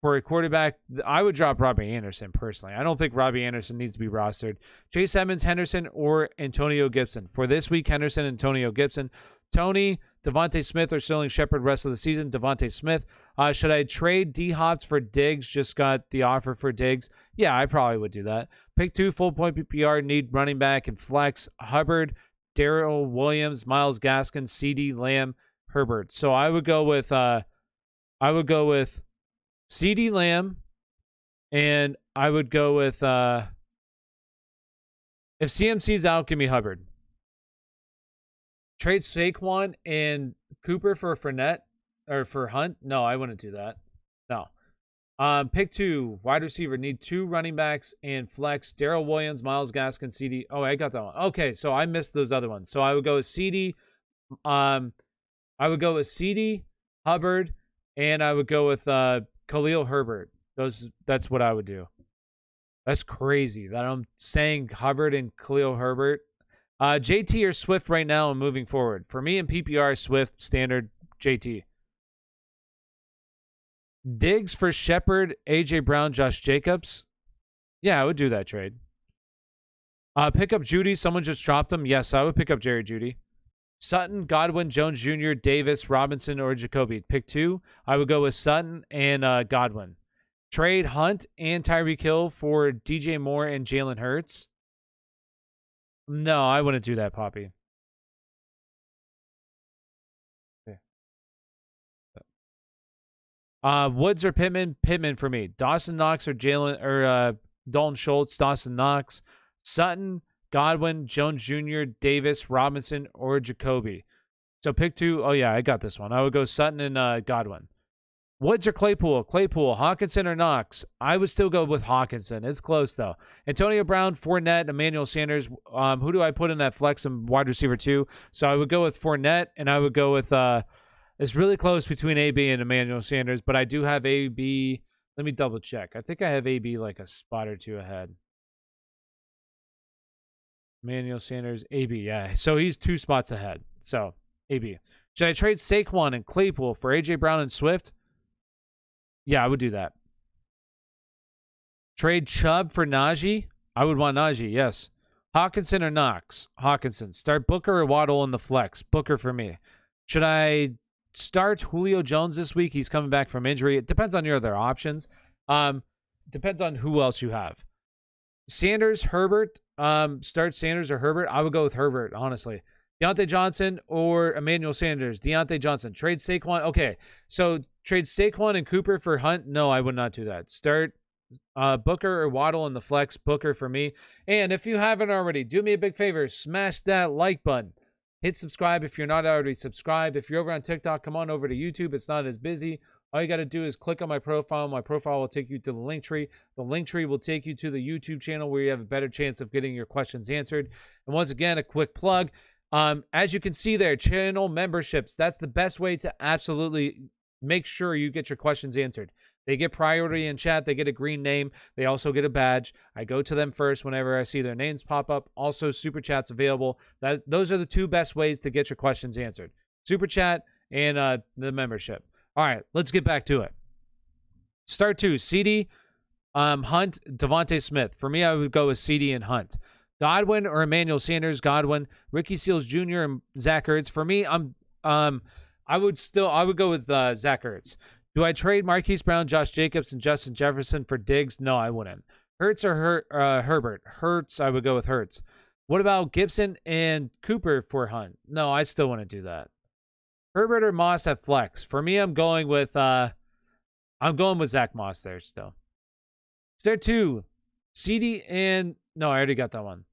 For a quarterback, I would drop Robbie Anderson personally. I don't think Robbie Anderson needs to be rostered. Chase Edmonds, Henderson, or Antonio Gibson. For this week, Henderson, Antonio Gibson. Tony, Devontae Smith, or Sterling Shepard rest of the season. Devontae Smith. Should I trade D-Hops for Diggs? Just got the offer for Diggs. Yeah, I probably would do that. Pick 2, full point PPR, need running back and flex. Hubbard, Darrell Williams, Myles Gaskin, CD Lamb, Herbert. So I would go with CD Lamb, and I would go with if CMC's out, give me Hubbard. Trade Saquon and Cooper for Fournette or for Hunt? No, I wouldn't do that. No. Pick 2, wide receiver. Need 2 running backs and flex. Darrell Williams, Myles Gaskin, CD. Oh, I got that one. Okay, so I missed those other ones. So I would go with CD. I would go with CD, Hubbard, and I would go with Khalil Herbert. That's what I would do. That's crazy that I'm saying Hubbard and Khalil Herbert. JT or Swift right now and moving forward. For me in PPR, Swift, standard, JT. Diggs for Shepard, AJ Brown, Josh Jacobs. Yeah, I would do that trade. Pick up Judy. Someone just dropped him. Yes, I would pick up Jerry Judy. Sutton, Godwin, Jones Jr., Davis, Robinson, or Jacoby. Pick 2. I would go with Sutton and Godwin. Trade Hunt and Tyreek Hill for DJ Moore and Jalen Hurts. No, I wouldn't do that, Poppy. Okay. Woods or Pittman? Pittman for me. Dawson Knox or Dalton Schultz. Dawson Knox. Sutton, Godwin, Jones Jr., Davis, Robinson, or Jacoby. So pick 2. Oh, yeah, I got this one. I would go Sutton and Godwin. Woods or Claypool? Claypool. Hawkinson or Knox? I would still go with Hawkinson. It's close, though. Antonio Brown, Fournette, Emmanuel Sanders. Who do I put in that flex and wide receiver 2? So I would go with Fournette, and I would go with it's really close between AB and Emmanuel Sanders, but I do have AB. Let me double check. I think I have AB like a spot or 2 ahead. Emmanuel Sanders, AB, yeah. So he's 2 spots ahead. So, AB. Should I trade Saquon and Claypool for A.J. Brown and Swift? Yeah, I would do that. Trade Chubb for Najee? I would want Najee, yes. Hawkinson or Knox? Hawkinson. Start Booker or Waddle in the flex? Booker for me. Should I start Julio Jones this week? He's coming back from injury. It depends on your other options. Depends on who else you have. Sanders, Herbert. Start Sanders or Herbert. I would go with Herbert, honestly. Deontay Johnson or Emmanuel Sanders? Deontay Johnson. Trade Saquon. Okay, so trade Saquon and Cooper for Hunt? No, I would not do that. Start Booker or Waddle in the flex. Booker for me. And if you haven't already, do me a big favor. Smash that like button. Hit subscribe if you're not already subscribed. If you're over on TikTok, come on over to YouTube. It's not as busy. All you got to do is click on my profile. My profile will take you to the link tree. The link tree will take you to the YouTube channel where you have a better chance of getting your questions answered. And once again, a quick plug. As you can see there, channel memberships. That's the best way to absolutely make sure you get your questions answered. They get priority in chat. They get a green name. They also get a badge. I go to them first whenever I see their names pop up. Also, Super Chat's available. Those are the two best ways to get your questions answered. Super Chat and the membership. All right, let's get back to it. Start 2, CD, Hunt, Devontae Smith. For me, I would go with CD and Hunt. Godwin or Emmanuel Sanders? Godwin. Ricky Seals Jr. and Zach Ertz. For me, I would go with Zach Ertz. Do I trade Marquis Brown, Josh Jacobs, and Justin Jefferson for Diggs? No, I wouldn't. Hurts or Herbert? Hurts, I would go with Hurts. What about Gibson and Cooper for Hunt? No, I still wouldn't do that. Herbert or Moss at flex? For me, I'm going with Zach Moss there still. Start 2, CD and no, I already got that one.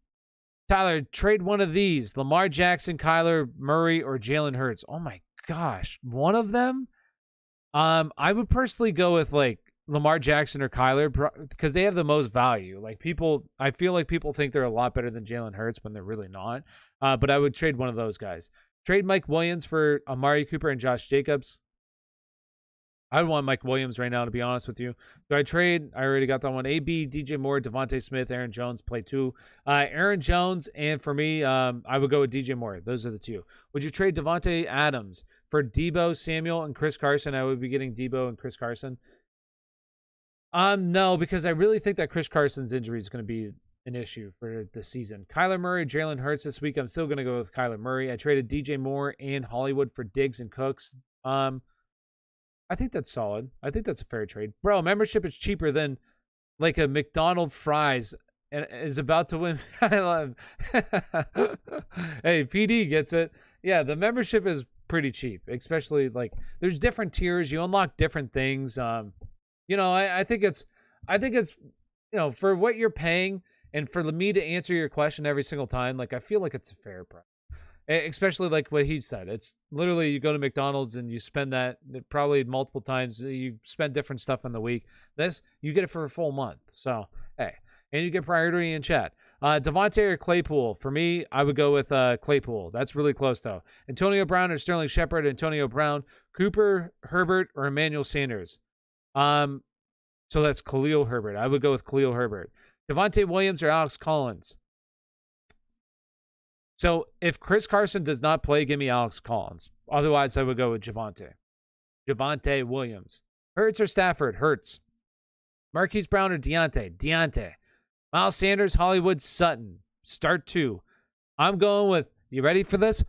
Tyler, trade one of these: Lamar Jackson, Kyler Murray, or Jalen Hurts. Oh my gosh, one of them. I would personally go with like Lamar Jackson or Kyler because they have the most value. Like I feel like people think they're a lot better than Jalen Hurts when they're really not. But I would trade one of those guys. Trade Mike Williams for Amari Cooper and Josh Jacobs. I would want Mike Williams right now, to be honest with you. Do I trade? I already got that one. AB, DJ Moore, Devontae Smith, Aaron Jones, play 2. Aaron Jones, and for me, I would go with DJ Moore. Those are the 2. Would you trade Devontae Adams for Debo, Samuel, and Chris Carson? I would be getting Debo and Chris Carson. No, because I really think that Chris Carson's injury is going to be an issue for the season. Kyler Murray, Jalen Hurts this week. I'm still going to go with Kyler Murray. I traded DJ Moore and Hollywood for Diggs and Cooks. I think that's solid. I think that's a fair trade. Bro, membership is cheaper than like a McDonald's fries and is about to win. I love Hey, PD gets it. Yeah, the membership is pretty cheap, especially like there's different tiers. You unlock different things. I think it's for what you're paying and for me to answer your question every single time, like I feel like it's a fair price. Especially like what he said. It's literally you go to McDonald's and you spend that probably multiple times. You spend different stuff in the week. This, you get it for a full month. So, hey. And you get priority in chat. Devontae or Claypool? For me, I would go with Claypool. That's really close, though. Antonio Brown or Sterling Shepard? Antonio Brown. Cooper, Herbert, or Emmanuel Sanders? So that's Khalil Herbert. I would go with Khalil Herbert. Javonte Williams or Alex Collins? So if Chris Carson does not play, give me Alex Collins. Otherwise, I would go with Javonte Williams. Hurts or Stafford? Hurts. Marquis Brown or Deontay? Miles Sanders, Hollywood, Sutton. Start 2. I'm going with, you ready for this?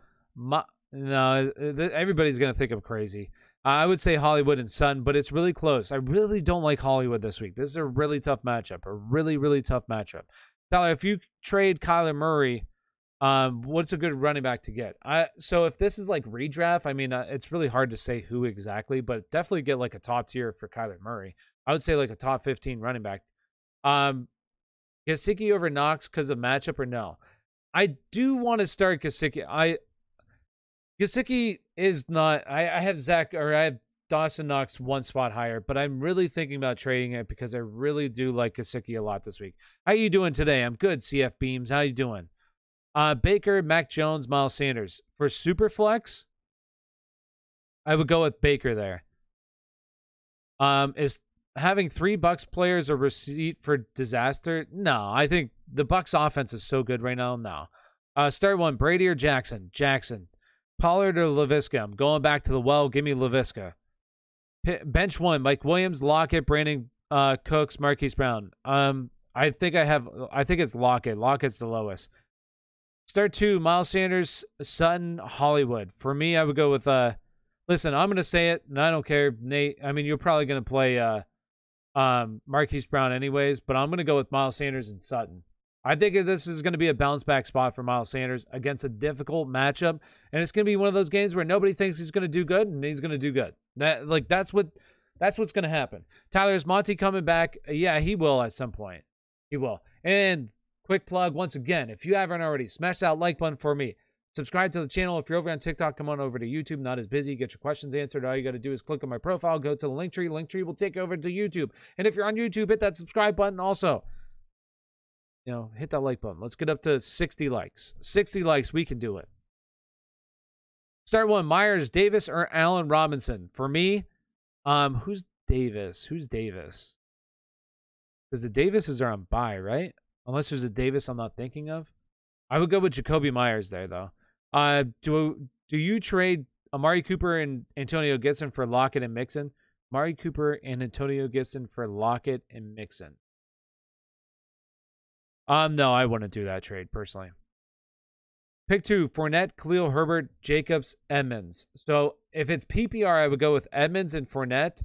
Everybody's going to think I'm crazy. I would say Hollywood and Sutton, but it's really close. I really don't like Hollywood this week. This is a really tough matchup. A really, really tough matchup. Tyler, if you trade Kyler Murray, what's a good running back to get? So if this is like redraft, I mean, it's really hard to say who exactly, but definitely get like a top tier for Kyler Murray. I would say like a top 15 running back. Gesicki over Knox because of matchup or no? I do want to start Gesicki. Gesicki is not. I have Zach or I have Dawson Knox one spot higher, but I'm really thinking about trading it because I really do like Gesicki a lot this week. How you doing today? I'm good. CF Beams. How you doing? Baker, Mac Jones, Miles Sanders. For Superflex, I would go with Baker there. Is having 3 Bucks players a receipt for disaster? No, I think the Bucks offense is so good right now. No. Start 1, Brady or Jackson? Jackson. Pollard or LaVisca? I'm going back to the well. Give me LaVisca. Bench 1, Mike Williams, Lockett, Brandon Cooks, Marquise Brown. I think it's Lockett. Lockett's the lowest. Start 2, Miles Sanders, Sutton, Hollywood. For me, I would go with, listen, I'm going to say it, and I don't care, Nate. I mean, you're probably going to play Marquis Brown anyways, but I'm going to go with Miles Sanders and Sutton. I think this is going to be a bounce back spot for Miles Sanders against a difficult matchup, and it's going to be one of those games where nobody thinks he's going to do good, and he's going to do good. That's what's going to happen. Tyler, is Monty coming back? Yeah, he will at some point. He will. And quick plug once again, if you haven't already, smash that like button for me. Subscribe to the channel. If you're over on TikTok, come on over to YouTube. Not as busy. Get your questions answered. All you got to do is click on my profile, go to the link tree. Link tree will take you over to YouTube. And if you're on YouTube, hit that subscribe button also. You know, hit that like button. Let's get up to 60 likes. 60 likes, we can do it. Start 1, Myers, Davis, or Allen Robinson. For me, who's Davis? Who's Davis? Because the Davises are on bye, right? Unless there's a Davis I'm not thinking of. I would go with Jacoby Myers there, though. Do you trade Amari Cooper and Antonio Gibson for Lockett and Mixon? Amari Cooper and Antonio Gibson for Lockett and Mixon. No, I wouldn't do that trade, personally. Pick 2, Fournette, Khalil Herbert, Jacobs, Edmonds. So if it's PPR, I would go with Edmonds and Fournette.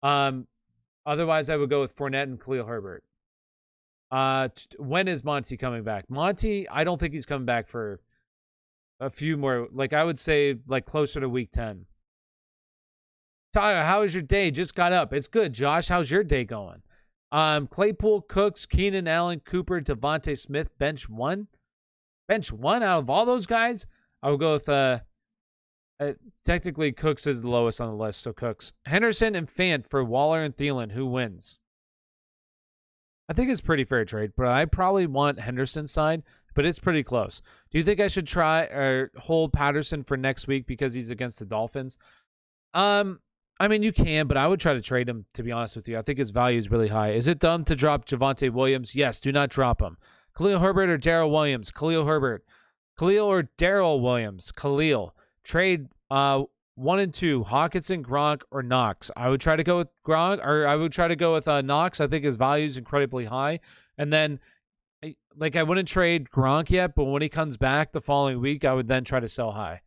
Otherwise, I would go with Fournette and Khalil Herbert. When is Monty coming back? Monty, I don't think he's coming back for a few more. Like, I would say, like, closer to week 10. Tyler, how was your day? Just got up. It's good, Josh. How's your day going? Claypool, Cooks, Keenan Allen, Cooper, Devontae Smith, bench 1. Bench 1 out of all those guys? I will go with, technically, Cooks is the lowest on the list, so Cooks. Henderson and Fant for Waller and Thielen. Who wins? I think it's pretty fair trade, but I probably want Henderson's side, but it's pretty close. Do you think I should try or hold Patterson for next week because he's against the Dolphins? I mean, you can, but I would try to trade him, to be honest with you. I think his value is really high. Is it dumb to drop Javonte Williams? Yes, do not drop him. Khalil Herbert or Darrell Williams? Khalil Herbert. Khalil or Darrell Williams? Khalil. Trade 1 and 2, Hawkinson, Gronk, or Knox. I would try to go with Gronk, or I would try to go with Knox. I think his value is incredibly high. And then, like, I wouldn't trade Gronk yet, but when he comes back the following week, I would then try to sell high.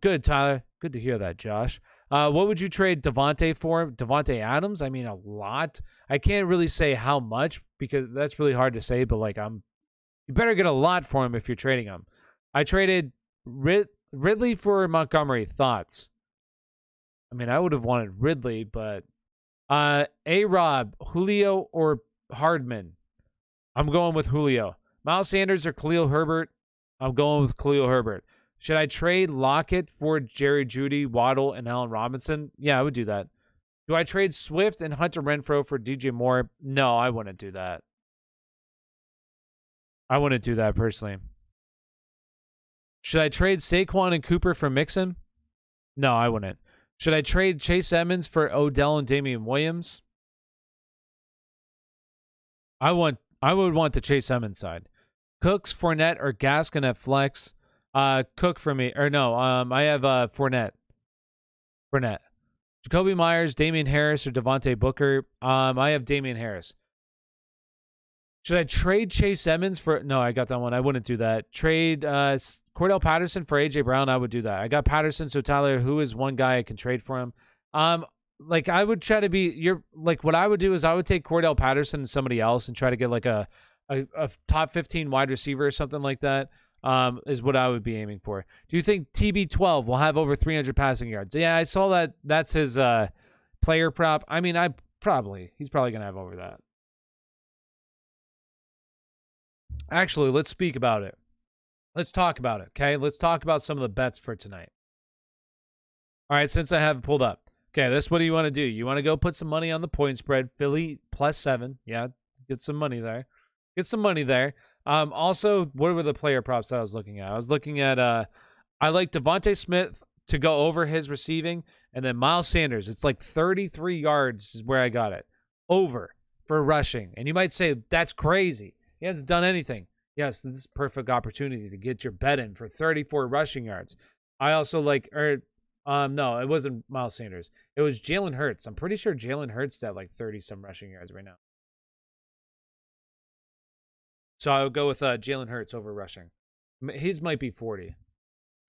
Good, Tyler. Good to hear that, Josh. What would you trade Devontae for? Devontae Adams? I mean, a lot. I can't really say how much because that's really hard to say, but, like, you better get a lot for him if you're trading him. I traded Ridley for Montgomery. Thoughts? I mean, I would have wanted Ridley, but A-Rob, Julio, or Hardman? I'm going with Julio. Miles Sanders or Khalil Herbert? I'm going with Khalil Herbert. Should I trade Lockett for Jerry Jeudy, Waddle, and Allen Robinson? Yeah, I would do that. Do I trade Swift and Hunter Renfrow for DJ Moore? No, I wouldn't do that. I wouldn't do that personally. Should I trade Saquon and Cooper for Mixon? No, I wouldn't. Should I trade Chase Edmonds for Odell and Damien Williams? I would want the Chase Edmonds side. Cooks, Fournette, or Gaskin at flex. Cook for me. Or no, I have Fournette. Jacoby Myers, Damian Harris, or Devontae Booker. I have Damian Harris. Should I trade Chase Edmonds for... No, I got that one. I wouldn't do that. Trade Cordell Patterson for A.J. Brown. I would do that. I got Patterson, so Tyler, who is one guy I can trade for him? Like, I would try to be... what I would do is I would take Cordell Patterson and somebody else and try to get, like, a top 15 wide receiver or something like that, is what I would be aiming for. Do you think TB12 will have over 300 passing yards? Yeah, I saw that. That's his player prop. I mean, he's probably going to have over that. Actually, let's speak about it. Let's talk about it, okay? Let's talk about some of the bets for tonight. All right, since I have it pulled up. Okay, this what do you want to do? You want to go put some money on the point spread. Philly +7. Yeah, get some money there. Also, what were the player props that I was looking at? I was looking at, I like Devontae Smith to go over his receiving, and then Miles Sanders. It's like 33 yards is where I got it. Over for rushing. And you might say, that's crazy. He hasn't done anything. Yes, this is a perfect opportunity to get your bet in for 34 rushing yards. I also like, no, it wasn't Miles Sanders. It was Jalen Hurts. I'm pretty sure Jalen Hurts had like 30-some rushing yards right now. So I would go with Jalen Hurts over rushing. His might be 40.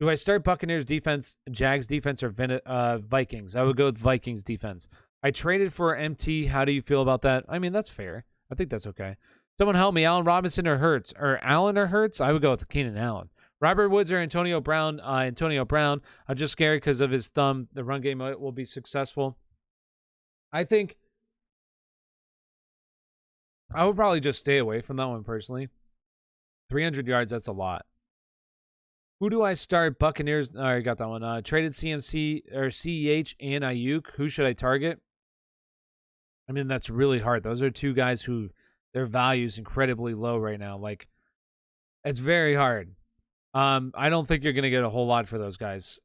Do I start Buccaneers defense, Jags defense, or Vikings? I would go with Vikings defense. I traded for MT. How do you feel about that? I mean, that's fair. I think that's okay. Someone help me. Allen Robinson or Hurts? Or Allen or Hurts? I would go with Keenan Allen. Robert Woods or Antonio Brown? Antonio Brown. I'm just scared because of his thumb. The run game will be successful. I think I would probably just stay away from that one personally. 300 yards, that's a lot. Who do I start? Buccaneers. Oh, I got that one. Traded CMC or CEH and Ayuk. Who should I target? I mean, that's really hard. Those are two guys who their value is incredibly low right now. Like, it's very hard. I don't think you're going to get a whole lot for those guys.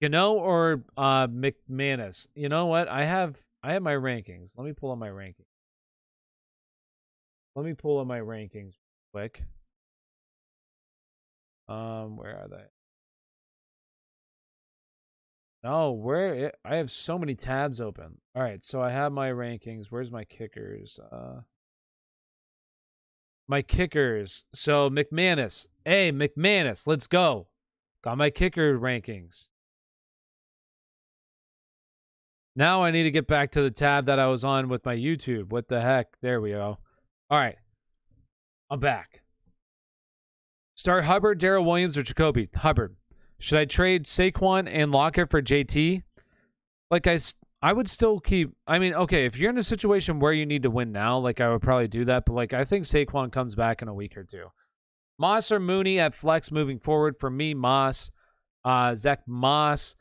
Or McManus. You know what? I have my rankings. Let me pull up my rankings. Quick. Where are they? No, I have so many tabs open. All right, so I have my rankings. Where's my kickers? My kickers. So McManus. Hey, McManus, let's go. Got my kicker rankings. Now I need to get back to the tab that I was on with my YouTube. What the heck? There we go. All right. I'm back. Start Hubbard, Darrell Williams, or Jacoby? Hubbard. Should I trade Saquon and Lockett for JT? Like, I would still keep... I mean, okay, if you're in a situation where you need to win now, like, I would probably do that. But, like, I think Saquon comes back in a week or two. Moss or Mooney at flex moving forward? For me, Moss. Zack Moss.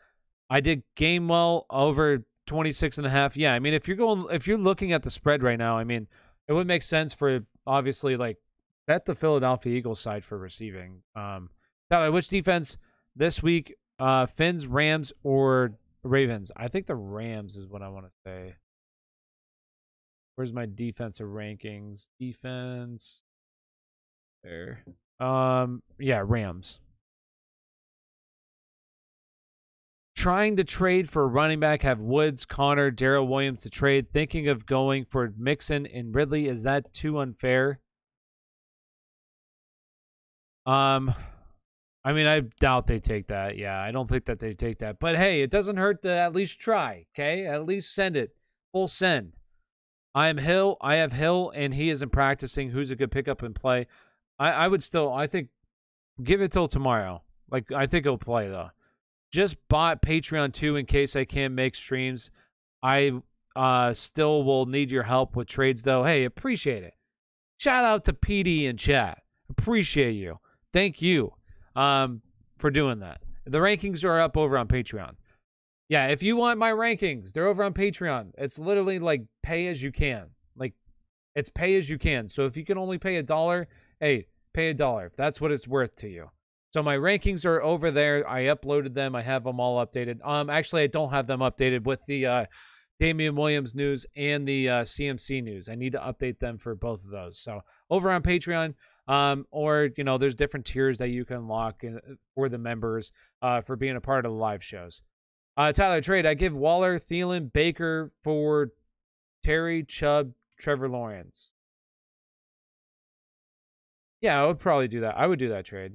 I did Gainwell over 26.5. Yeah, I mean, if you're looking at the spread right now, I mean, it would make sense for, obviously, like, bet the Philadelphia Eagles side for receiving. Tyler, which defense this week? Finns, Rams, or Ravens? I think the Rams is what I want to say. Where's my defensive rankings? Defense. There. Yeah, Rams. Trying to trade for a running back. Have Woods, Connor, Darrell Williams to trade. Thinking of going for Mixon and Ridley. Is that too unfair? I mean, I doubt they take that. Yeah, I don't think that they take that. But hey, it doesn't hurt to at least try, okay? At least send it. Full send. I have Hill, and he isn't practicing. Who's a good pickup and play? I would still, I think, give it till tomorrow. Like, I think he'll play, though. Just bought Patreon 2 in case I can't make streams. I still will need your help with trades, though. Hey, appreciate it. Shout out to PD in chat. Appreciate you. Thank you for doing that. The rankings are up over on Patreon. Yeah, if you want my rankings, they're over on Patreon. It's literally like pay as you can. Like, it's pay as you can. So if you can only pay $1, hey, pay $1 if that's what it's worth to you. So my rankings are over there. I uploaded them. I have them all updated. Actually, I don't have them updated with the Damien Williams news and the CMC news. I need to update them for both of those. So over on Patreon. Or, there's different tiers that you can unlock for the members for being a part of the live shows. Tyler, trade. I give Waller, Thielen, Baker for Terry, Chubb, Trevor Lawrence. Yeah, I would probably do that. I would do that trade.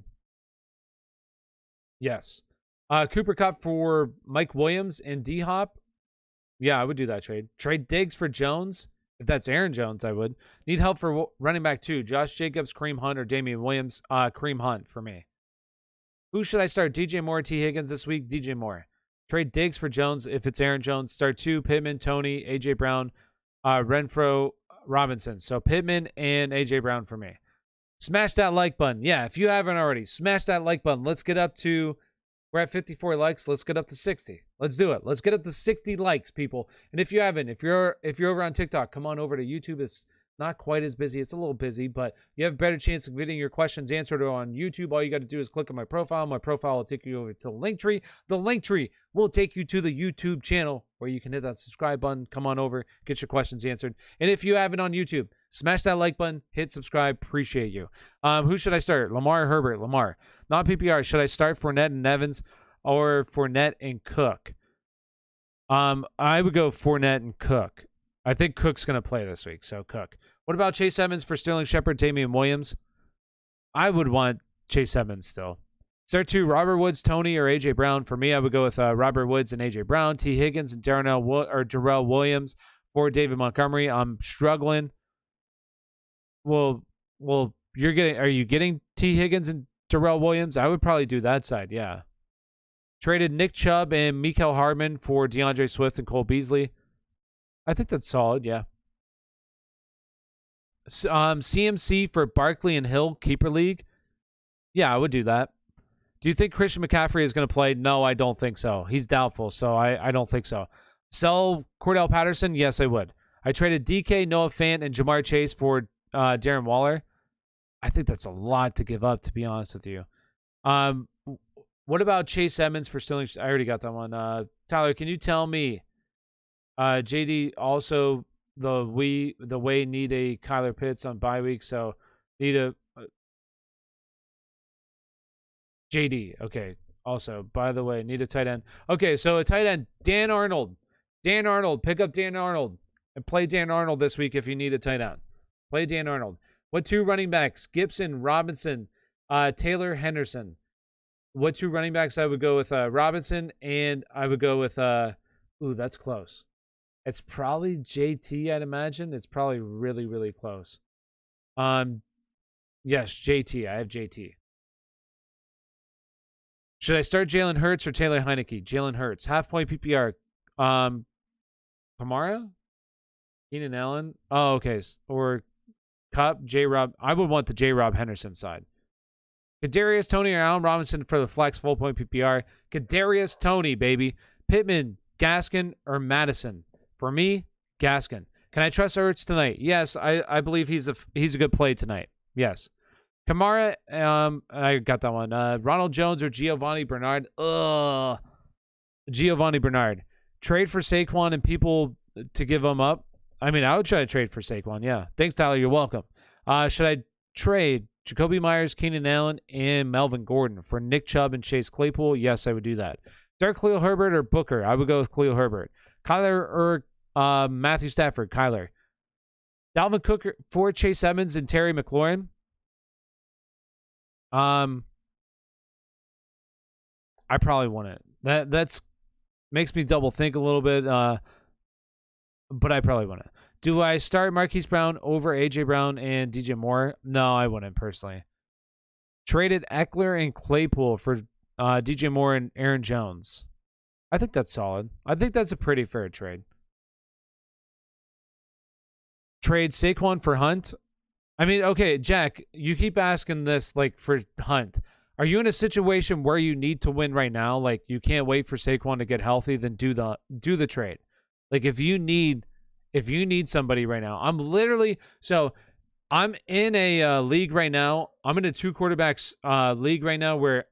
Yes. Cooper Kupp for Mike Williams and D-Hop. Yeah, I would do that trade. Trade Diggs for Jones. If that's Aaron Jones, I would. Need help for running back 2. Josh Jacobs, Kareem Hunt, or Damien Williams. Kareem Hunt for me. Who should I start? DJ Moore, T. Higgins this week? DJ Moore. Trade Diggs for Jones if it's Aaron Jones. Start 2. Pittman, Tony, A.J. Brown, Renfro, Robinson. So Pittman and A.J. Brown for me. Smash that like button. Yeah, if you haven't already, smash that like button. Let's get up to... We're at 54 likes. Let's get up to 60. Let's do it. Let's get up to 60 likes, people. And if you haven't, if you're over on TikTok, come on over to YouTube. It's not quite as busy. It's a little busy, but you have a better chance of getting your questions answered on YouTube. All you got to do is click on my profile. My profile will take you over to the Linktree. The Linktree will take you to the YouTube channel where you can hit that subscribe button. Come on over, get your questions answered. And if you haven't on YouTube, smash that like button, hit subscribe. Appreciate you. Who should I start? Lamar or Herbert? Lamar. Not PPR. Should I start Fournette and Evans or Fournette and Cook? I would go Fournette and Cook. I think Cook's going to play this week, so Cook. What about Chase Edmonds for Sterling Shepard, Damien Williams? I would want Chase Edmonds still. Start 2, Robert Woods, Tony, or A.J. Brown. For me, I would go with Robert Woods and A.J. Brown, T. Higgins and Darrell Williams for David Montgomery. I'm struggling. Well, are you getting T. Higgins and Darrell Williams? I would probably do that side, yeah. Traded Nick Chubb and Mecole Hardman for DeAndre Swift and Cole Beasley. I think that's solid, yeah. CMC for Barkley and Hill, Keeper League. Yeah, I would do that. Do you think Christian McCaffrey is going to play? No, I don't think so. He's doubtful, so I don't think so. Sell Cordell Patterson? Yes, I would. I traded DK, Noah Fant, and Jamar Chase for Darren Waller. I think that's a lot to give up, to be honest with you. What about Chase Edmonds for Sterling? I already got that one. Tyler, can you tell me? JD also the way need a Kyler Pitts on bye week, so need a JD. Okay. Also, by the way, need a tight end. Okay, so a tight end, Dan Arnold. Dan Arnold, pick up Dan Arnold and play Dan Arnold this week if you need a tight end. Play Dan Arnold. What 2 running backs? Gibson, Robinson, Taylor, Henderson. What 2 running backs? I would go with Robinson, and I would go with ooh, that's close. It's probably JT, I'd imagine. It's probably really, really close. Yes, JT. I have JT. Should I start Jalen Hurts or Taylor Heineke? Jalen Hurts. Half-point PPR. Kamara? Keenan Allen? Oh, okay. Or Cup, J-Rob. I would want the J-Rob Henderson side. Kadarius Toney or Allen Robinson for the flex full-point PPR. Kadarius Toney, baby. Pittman, Gaskin, or Madison? For me, Gaskin. Can I trust Hurts tonight? Yes, I believe he's a good play tonight. Yes. Kamara, I got that one. Ronald Jones or Giovanni Bernard? Giovanni Bernard. Trade for Saquon and people to give him up? I mean, I would try to trade for Saquon, yeah. Thanks, Tyler. You're welcome. Should I trade Jacoby Myers, Keenan Allen, and Melvin Gordon for Nick Chubb and Chase Claypool? Yes, I would do that. Start Khalil Herbert or Booker? I would go with Khalil Herbert. Kyler or Matthew Stafford? Kyler. Dalvin Cook for Chase Edmonds and Terry McLaurin? I probably want it. That's makes me double think a little bit. But I probably want it. Do I start Marquis Brown over AJ Brown and DJ Moore? No, I wouldn't personally. Traded Eckler and Claypool for DJ Moore and Aaron Jones. I think that's solid. I think that's a pretty fair trade. Trade Saquon for Hunt. I mean, okay, Jack, you keep asking this like for Hunt. Are you in a situation where you need to win right now? Like you can't wait for Saquon to get healthy, then do the trade. Like if you need somebody right now, I'm in a league right now. I'm in a 2 quarterbacks league right now where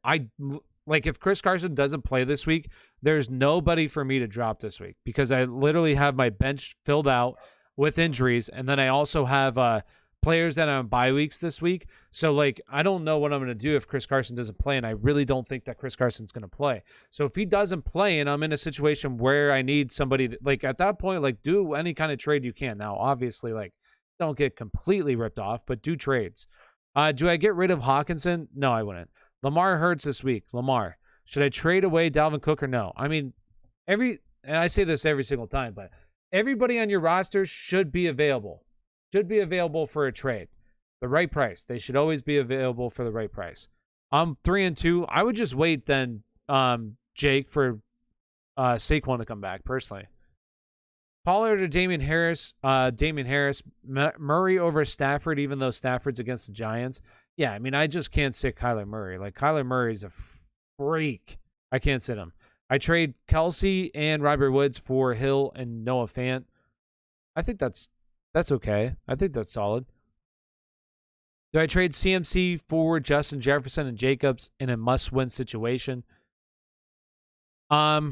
if Chris Carson doesn't play this week, there's nobody for me to drop this week because I literally have my bench filled out with injuries, and then I also have players that are on bye weeks this week. So, like, I don't know what I'm going to do if Chris Carson doesn't play, and I really don't think that Chris Carson's going to play. So, if he doesn't play and I'm in a situation where I need somebody, at that point, do any kind of trade you can. Now, obviously, don't get completely ripped off, but do trades. Do I get rid of Hawkinson? No, I wouldn't. Lamar hurts this week. Lamar. Should I trade away Dalvin Cook or no? I mean, and I say this every single time, but everybody on your roster should be available. Should be available for a trade. The right price. They should always be available for the right price. I'm 3-2. I would just wait then, Jake, for Saquon to come back, personally. Pollard or Damien Harris? Damien Harris. Murray over Stafford, even though Stafford's against the Giants. Yeah, I mean, I just can't sit Kyler Murray. Kyler Murray's a freak. I can't sit him. I trade Kelsey and Robert Woods for Hill and Noah Fant. I think that's okay. I think that's solid. Do I trade CMC for Justin Jefferson and Jacobs in a must-win situation? Yeah,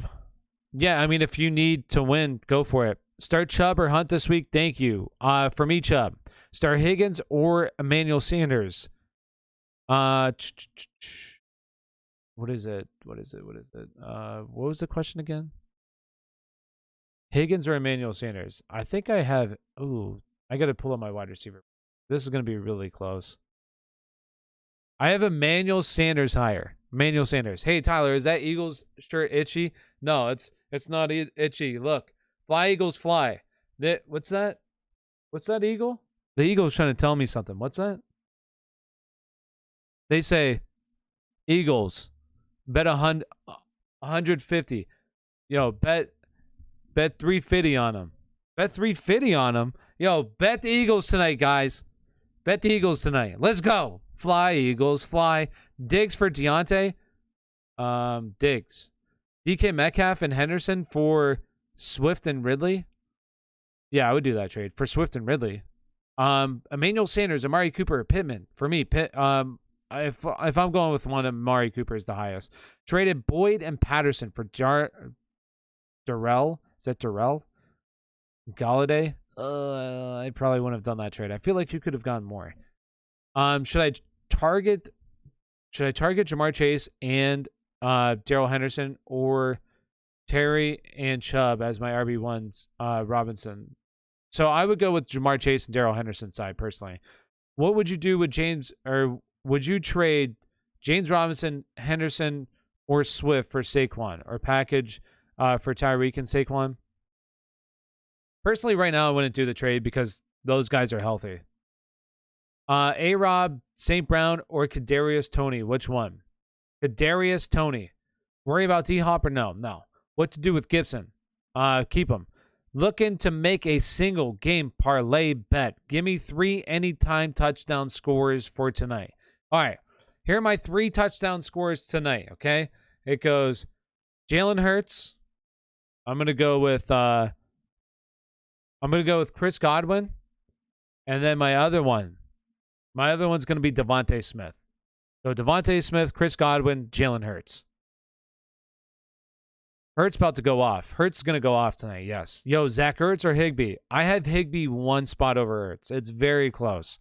I mean, if you need to win, go for it. Start Chubb or Hunt this week? Thank you. For me, Chubb. Start Higgins or Emmanuel Sanders? What is it? What was the question again? Higgins or Emmanuel Sanders? I think I have... Ooh, I got to pull up my wide receiver. This is going to be really close. I have Emmanuel Sanders higher. Emmanuel Sanders. Hey, Tyler, is that Eagles shirt itchy? No, it's not itchy. Look, fly, Eagles, fly. What's that? What's that eagle? The eagle's trying to tell me something. What's that? They say, Eagles, bet 150. Yo, bet 350 on them. Bet 350 on them. Yo, bet the Eagles tonight, guys. Bet the Eagles tonight. Let's go. Fly, Eagles, fly. Diggs for Deontay. Diggs. DK Metcalf and Henderson for Swift and Ridley. Yeah, I would do that trade for Swift and Ridley. Emmanuel Sanders, Amari Cooper, Pittman. For me, if I'm going with one, Amari Cooper is the highest. Traded Boyd and Patterson for Darrell. Is that Darrell? Galladay? I probably wouldn't have done that trade. I feel like you could have gotten more. Should I target Jamar Chase and Darrell Henderson, or Terry and Chubb as my RB1s, Robinson? So I would go with Jamar Chase and Darrell Henderson side personally. What would you do with James, or would you trade James Robinson, Henderson, or Swift for Saquon, or package for Tyreek and Saquon? Personally, right now, I wouldn't do the trade because those guys are healthy. A-Rob, St. Brown, or Kadarius Toney? Which one? Kadarius Toney. Worry about D-Hop or no? No. What to do with Gibson? Keep him. Looking to make a single game parlay bet. Give me 3 anytime touchdown scores for tonight. All right. Here are my 3 touchdown scores tonight, okay? It goes Jalen Hurts. I'm going to go with Chris Godwin. And then my other one's going to be Devontae Smith. So Devontae Smith, Chris Godwin, Jalen Hurts. Hurts about to go off. Hurts is going to go off tonight, yes. Yo, Zach Ertz or Higbee? I have Higbee 1 spot over Ertz. It's very close.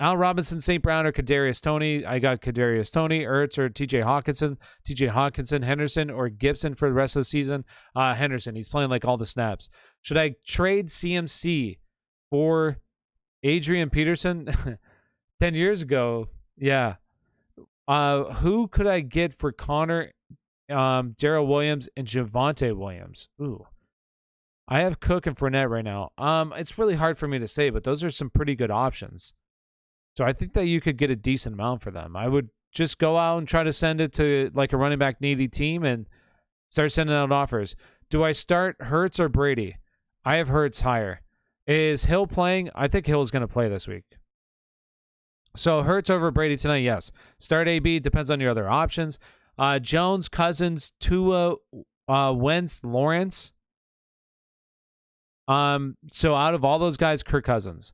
Al Robinson, St. Brown, or Kadarius Toney? I got Kadarius Toney. Ertz or TJ Hawkinson, Henderson, or Gibson for the rest of the season? Henderson. He's playing like all the snaps. Should I trade CMC for Adrian Peterson? 10 years ago, yeah. Who could I get for Connor, Darrell Williams, and Javonte Williams? Ooh. I have Cook and Fournette right now. It's really hard for me to say, but those are some pretty good options. So I think that you could get a decent amount for them. I would just go out and try to send it to like a running back needy team and start sending out offers. Do I start Hurts or Brady? I have Hurts higher. Is Hill playing? I think Hill's going to play this week. So Hurts over Brady tonight, yes. Start AB, depends on your other options. Jones, Cousins, Tua, Wentz, Lawrence. So out of all those guys, Kirk Cousins.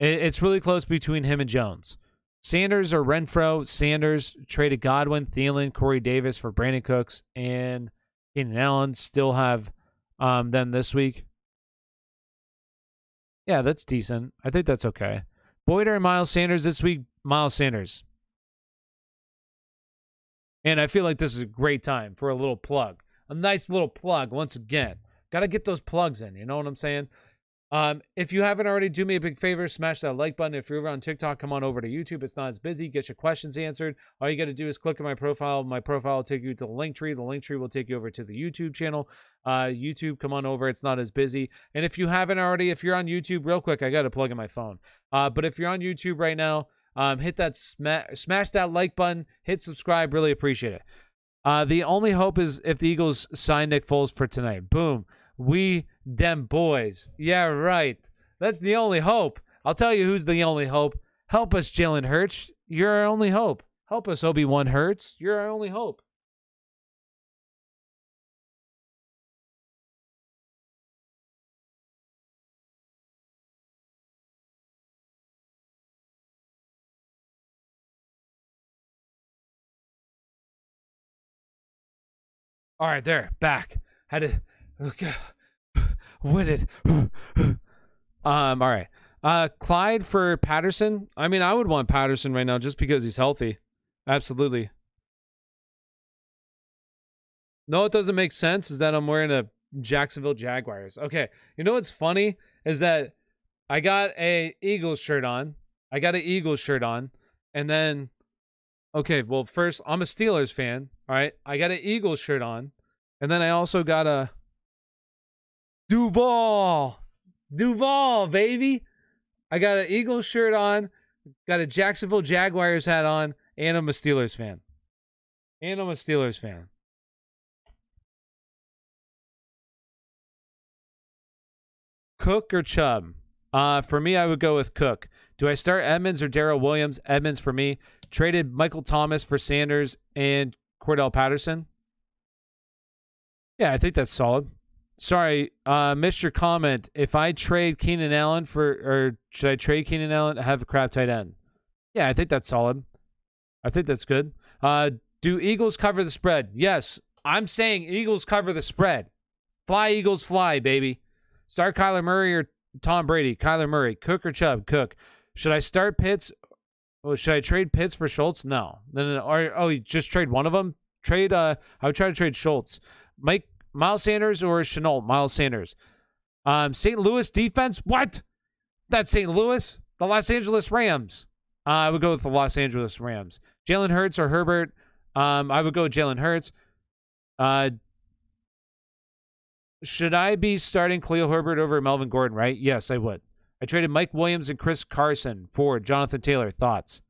It's really close between him and Jones. Sanders or Renfro. Sanders traded Godwin, Thielen, Corey Davis for Brandon Cooks, and Keenan Allen. Still have them this week. Yeah, that's decent. I think that's okay. Boyd or Miles Sanders this week? Miles Sanders. And I feel like this is a great time for a little plug. A nice little plug once again. Got to get those plugs in. You know what I'm saying? If you haven't already, do me a big favor. Smash that like button. If you're over on TikTok, come on over to YouTube. It's not as busy. Get your questions answered. All you got to do is click on my profile. My profile will take you to the link tree. The link tree will take you over to the YouTube channel. YouTube, come on over. It's not as busy. And if you haven't already, if you're on YouTube, real quick, I got to plug in my phone. But if you're on YouTube right now, hit that smash that like button. Hit subscribe. Really appreciate it. The only hope is if the Eagles sign Nick Foles for tonight. Boom. We dem boys. Yeah, right. That's the only hope. I'll tell you who's the only hope. Help us, Jalen Hurts. You're our only hope. Help us, Obi-Wan Hurts. You're our only hope. All right, there. Back. Had to... Okay. Win it. All right. Clyde for Patterson. I mean, I would want Patterson right now just because he's healthy. Absolutely. No, it doesn't make sense is that I'm wearing a Jacksonville Jaguars. Okay. You know what's funny is that I got a Eagles shirt on. And then Okay, well, first, I'm a Steelers fan. All right. I got an Eagles shirt on. And then I also got a Duval. Duval, baby. I got an Eagles shirt on, got a Jacksonville Jaguars hat on, and I'm a Steelers fan. Cook or Chubb? For me, I would go with Cook. Do I start Edmonds or Darrell Williams? Edmonds for me. Traded Michael Thomas for Sanders and Cordell Patterson. Yeah, I think that's solid. Sorry, missed your comment. If I trade Keenan Allen or should I trade Keenan Allen to have a crap tight end? Yeah, I think that's solid. I think that's good. Do Eagles cover the spread? Yes, I'm saying Eagles cover the spread. Fly, Eagles, fly, baby. Start Kyler Murray or Tom Brady? Kyler Murray. Cook or Chubb? Cook. Should I start Pitts? Oh, should I trade Pitts for Schultz? No. You just trade one of them? I would try to trade Schultz. Miles Sanders or Shenault? Miles Sanders. St. Louis defense? What? That's St. Louis? The Los Angeles Rams. I would go with the Los Angeles Rams. Jalen Hurts or Herbert? I would go with Jalen Hurts. Should I be starting Khalil Herbert over Melvin Gordon, right? Yes, I would. I traded Mike Williams and Chris Carson for Jonathan Taylor. Thoughts?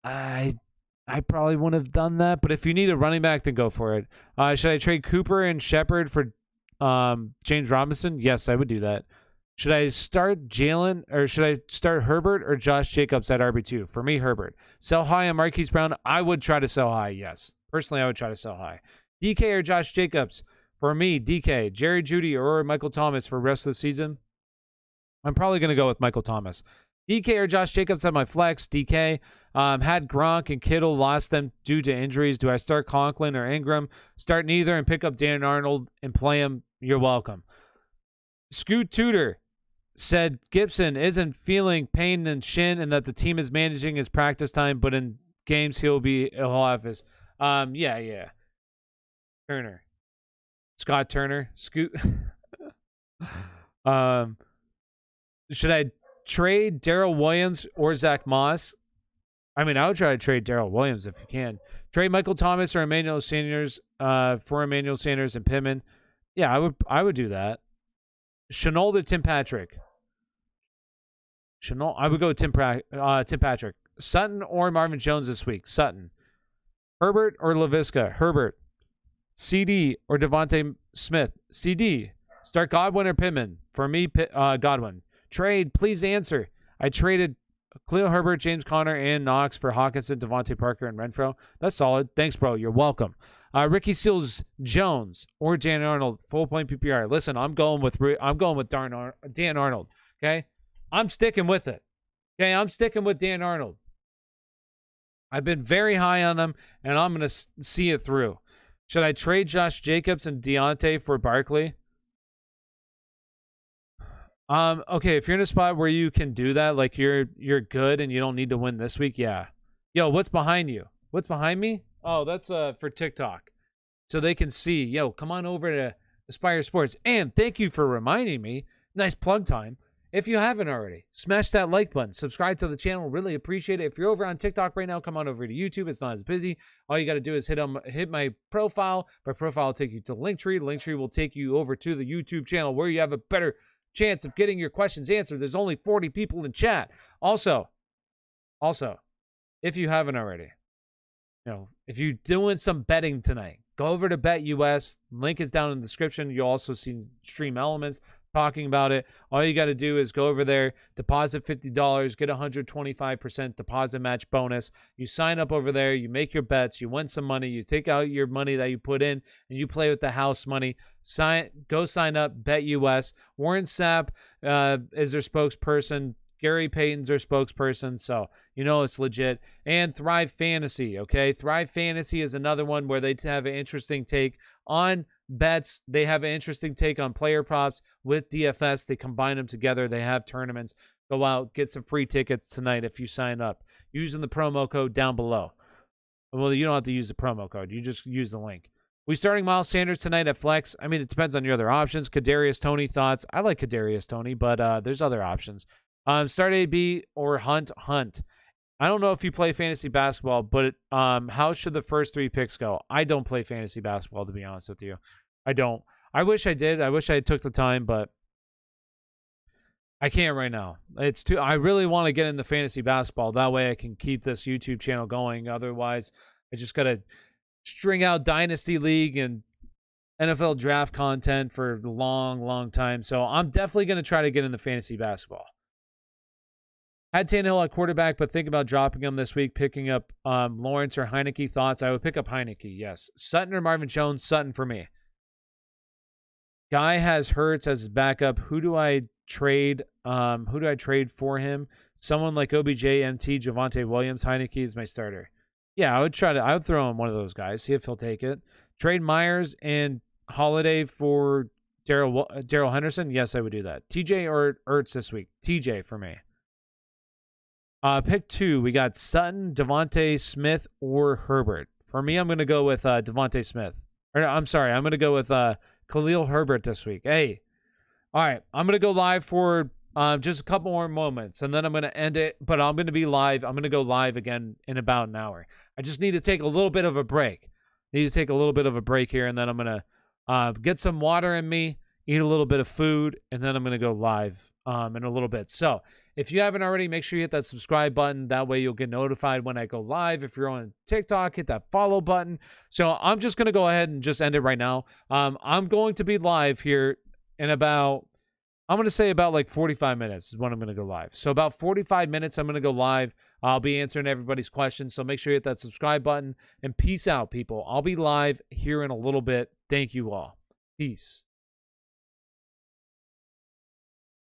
I probably wouldn't have done that, but if you need a running back, then go for it. Should I trade Cooper and Shepard for James Robinson? Yes, I would do that. Should I start Jalen or should I start Herbert or Josh Jacobs at RB2? For me, Herbert. Sell high on Marquis Brown? I would try to sell high, yes. Personally, I would try to sell high. DK or Josh Jacobs? For me, DK. Jerry Jeudy or Michael Thomas for the rest of the season? I'm probably going to go with Michael Thomas. DK or Josh Jacobs at my flex. DK. Had Gronk and Kittle, lost them due to injuries. Do I start Conklin or Ingram? Start neither and pick up Dan Arnold and play him. You're welcome. Scoot Tudor said Gibson isn't feeling pain in shin and that the team is managing his practice time, but in games he'll have his. Yeah. Turner. Scott Turner. Scoot. Should I trade Darrell Williams or Zach Moss? I mean, I would try to trade Darrell Williams if you can. Trade Michael Thomas or Emmanuel Sanders for Emmanuel Sanders and Pittman. Yeah, I would do that. Shenault or Tim Patrick? Shenault. I would go with Tim Patrick. Sutton or Marvin Jones this week? Sutton. Herbert or LaVisca? Herbert. CD or Devontae Smith? CD. Start Godwin or Pittman? For me, Godwin. Trade. Please answer. I traded Khalil Herbert, James Conner, and Knox for Hawkinson, Devontae Parker, and Renfro. That's solid. Thanks, bro. You're welcome. Ricky Seals Jones or Dan Arnold, full point PPR. Listen, I'm going with Dan Arnold. Okay, I'm sticking with it. Okay, I'm sticking with Dan Arnold. I've been very high on him, and I'm gonna see it through. Should I trade Josh Jacobs and Deontay for Barkley? Okay, if you're in a spot where you can do that, like you're good and you don't need to win this week, yeah. Yo, what's behind you? What's behind me? Oh, that's for TikTok. So they can see. Yo, come on over to Aspire Sports. And thank you for reminding me. Nice plug time. If you haven't already, smash that like button. Subscribe to the channel. Really appreciate it. If you're over on TikTok right now, come on over to YouTube. It's not as busy. All you got to do is hit my profile. My profile will take you to Linktree. Linktree will take you over to the YouTube channel where you have a better chance of getting your questions answered. There's only 40 people in chat. Also, if you haven't already, if you're doing some betting tonight, go over to BetUS. Link is down in the description. You'll also see Stream Elements talking about it. All you got to do is go over there, deposit $50, get 125% deposit match bonus. You sign up over there, you make your bets, you win some money, you take out your money that you put in, and you play with the house money. Go sign up, BetUS. Warren Sapp is their spokesperson. Gary Payton's their spokesperson, so it's legit. And Thrive Fantasy, okay? Thrive Fantasy is another one where they have an interesting take on bets. They have an interesting take on player props with DFS. They combine them together. They have tournaments. Go out, get some free tickets tonight if you sign up using the promo code down below. Well, you don't have to use the promo code. You just use the link. We starting Miles Sanders tonight at flex. I mean, it depends on your other options. Kadarius Toney thoughts. I like Kadarius Toney, but there's other options. Start AB or Hunt. I don't know if you play fantasy basketball, but how should the first 3 picks go? I don't play fantasy basketball, to be honest with you. I don't. I wish I did. I wish I took the time, but I can't right now. It's too. I really want to get into fantasy basketball. That way I can keep this YouTube channel going. Otherwise, I just got to string out Dynasty League and NFL draft content for a long, long time. So I'm definitely going to try to get into fantasy basketball. Had Tannehill at quarterback, but think about dropping him this week, picking up Lawrence or Heineke. Thoughts? I would pick up Heineke, yes. Sutton or Marvin Jones? Sutton for me. Guy has Hurts as his backup. Who do I trade? Who do I trade for him? Someone like OBJ, MT, Javonte Williams. Heineke is my starter. Yeah, I would throw in one of those guys, see if he'll take it. Trade Myers and Holiday for Darrell Henderson. Yes, I would do that. TJ or Ertz this week? TJ for me. Pick 2. We got Sutton, Devontae Smith, or Herbert. For me, I'm going to go with Devontae Smith. I'm going to go with Khalil Herbert this week. Hey, all right. I'm going to go live for just a couple more moments, and then I'm going to end it. But I'm going to be live. I'm going to go live again in about an hour. I just need to take a little bit of a break. Here, and then I'm going to get some water in me, eat a little bit of food, and then I'm going to go live in a little bit. So if you haven't already, make sure you hit that subscribe button. That way you'll get notified when I go live. If you're on TikTok, hit that follow button. So I'm just going to go ahead and just end it right now. I'm going to be live here in about, I'm going to say about like 45 minutes is when I'm going to go live. So about 45 minutes, I'm going to go live. I'll be answering everybody's questions. So make sure you hit that subscribe button. And peace out, people. I'll be live here in a little bit. Thank you all. Peace.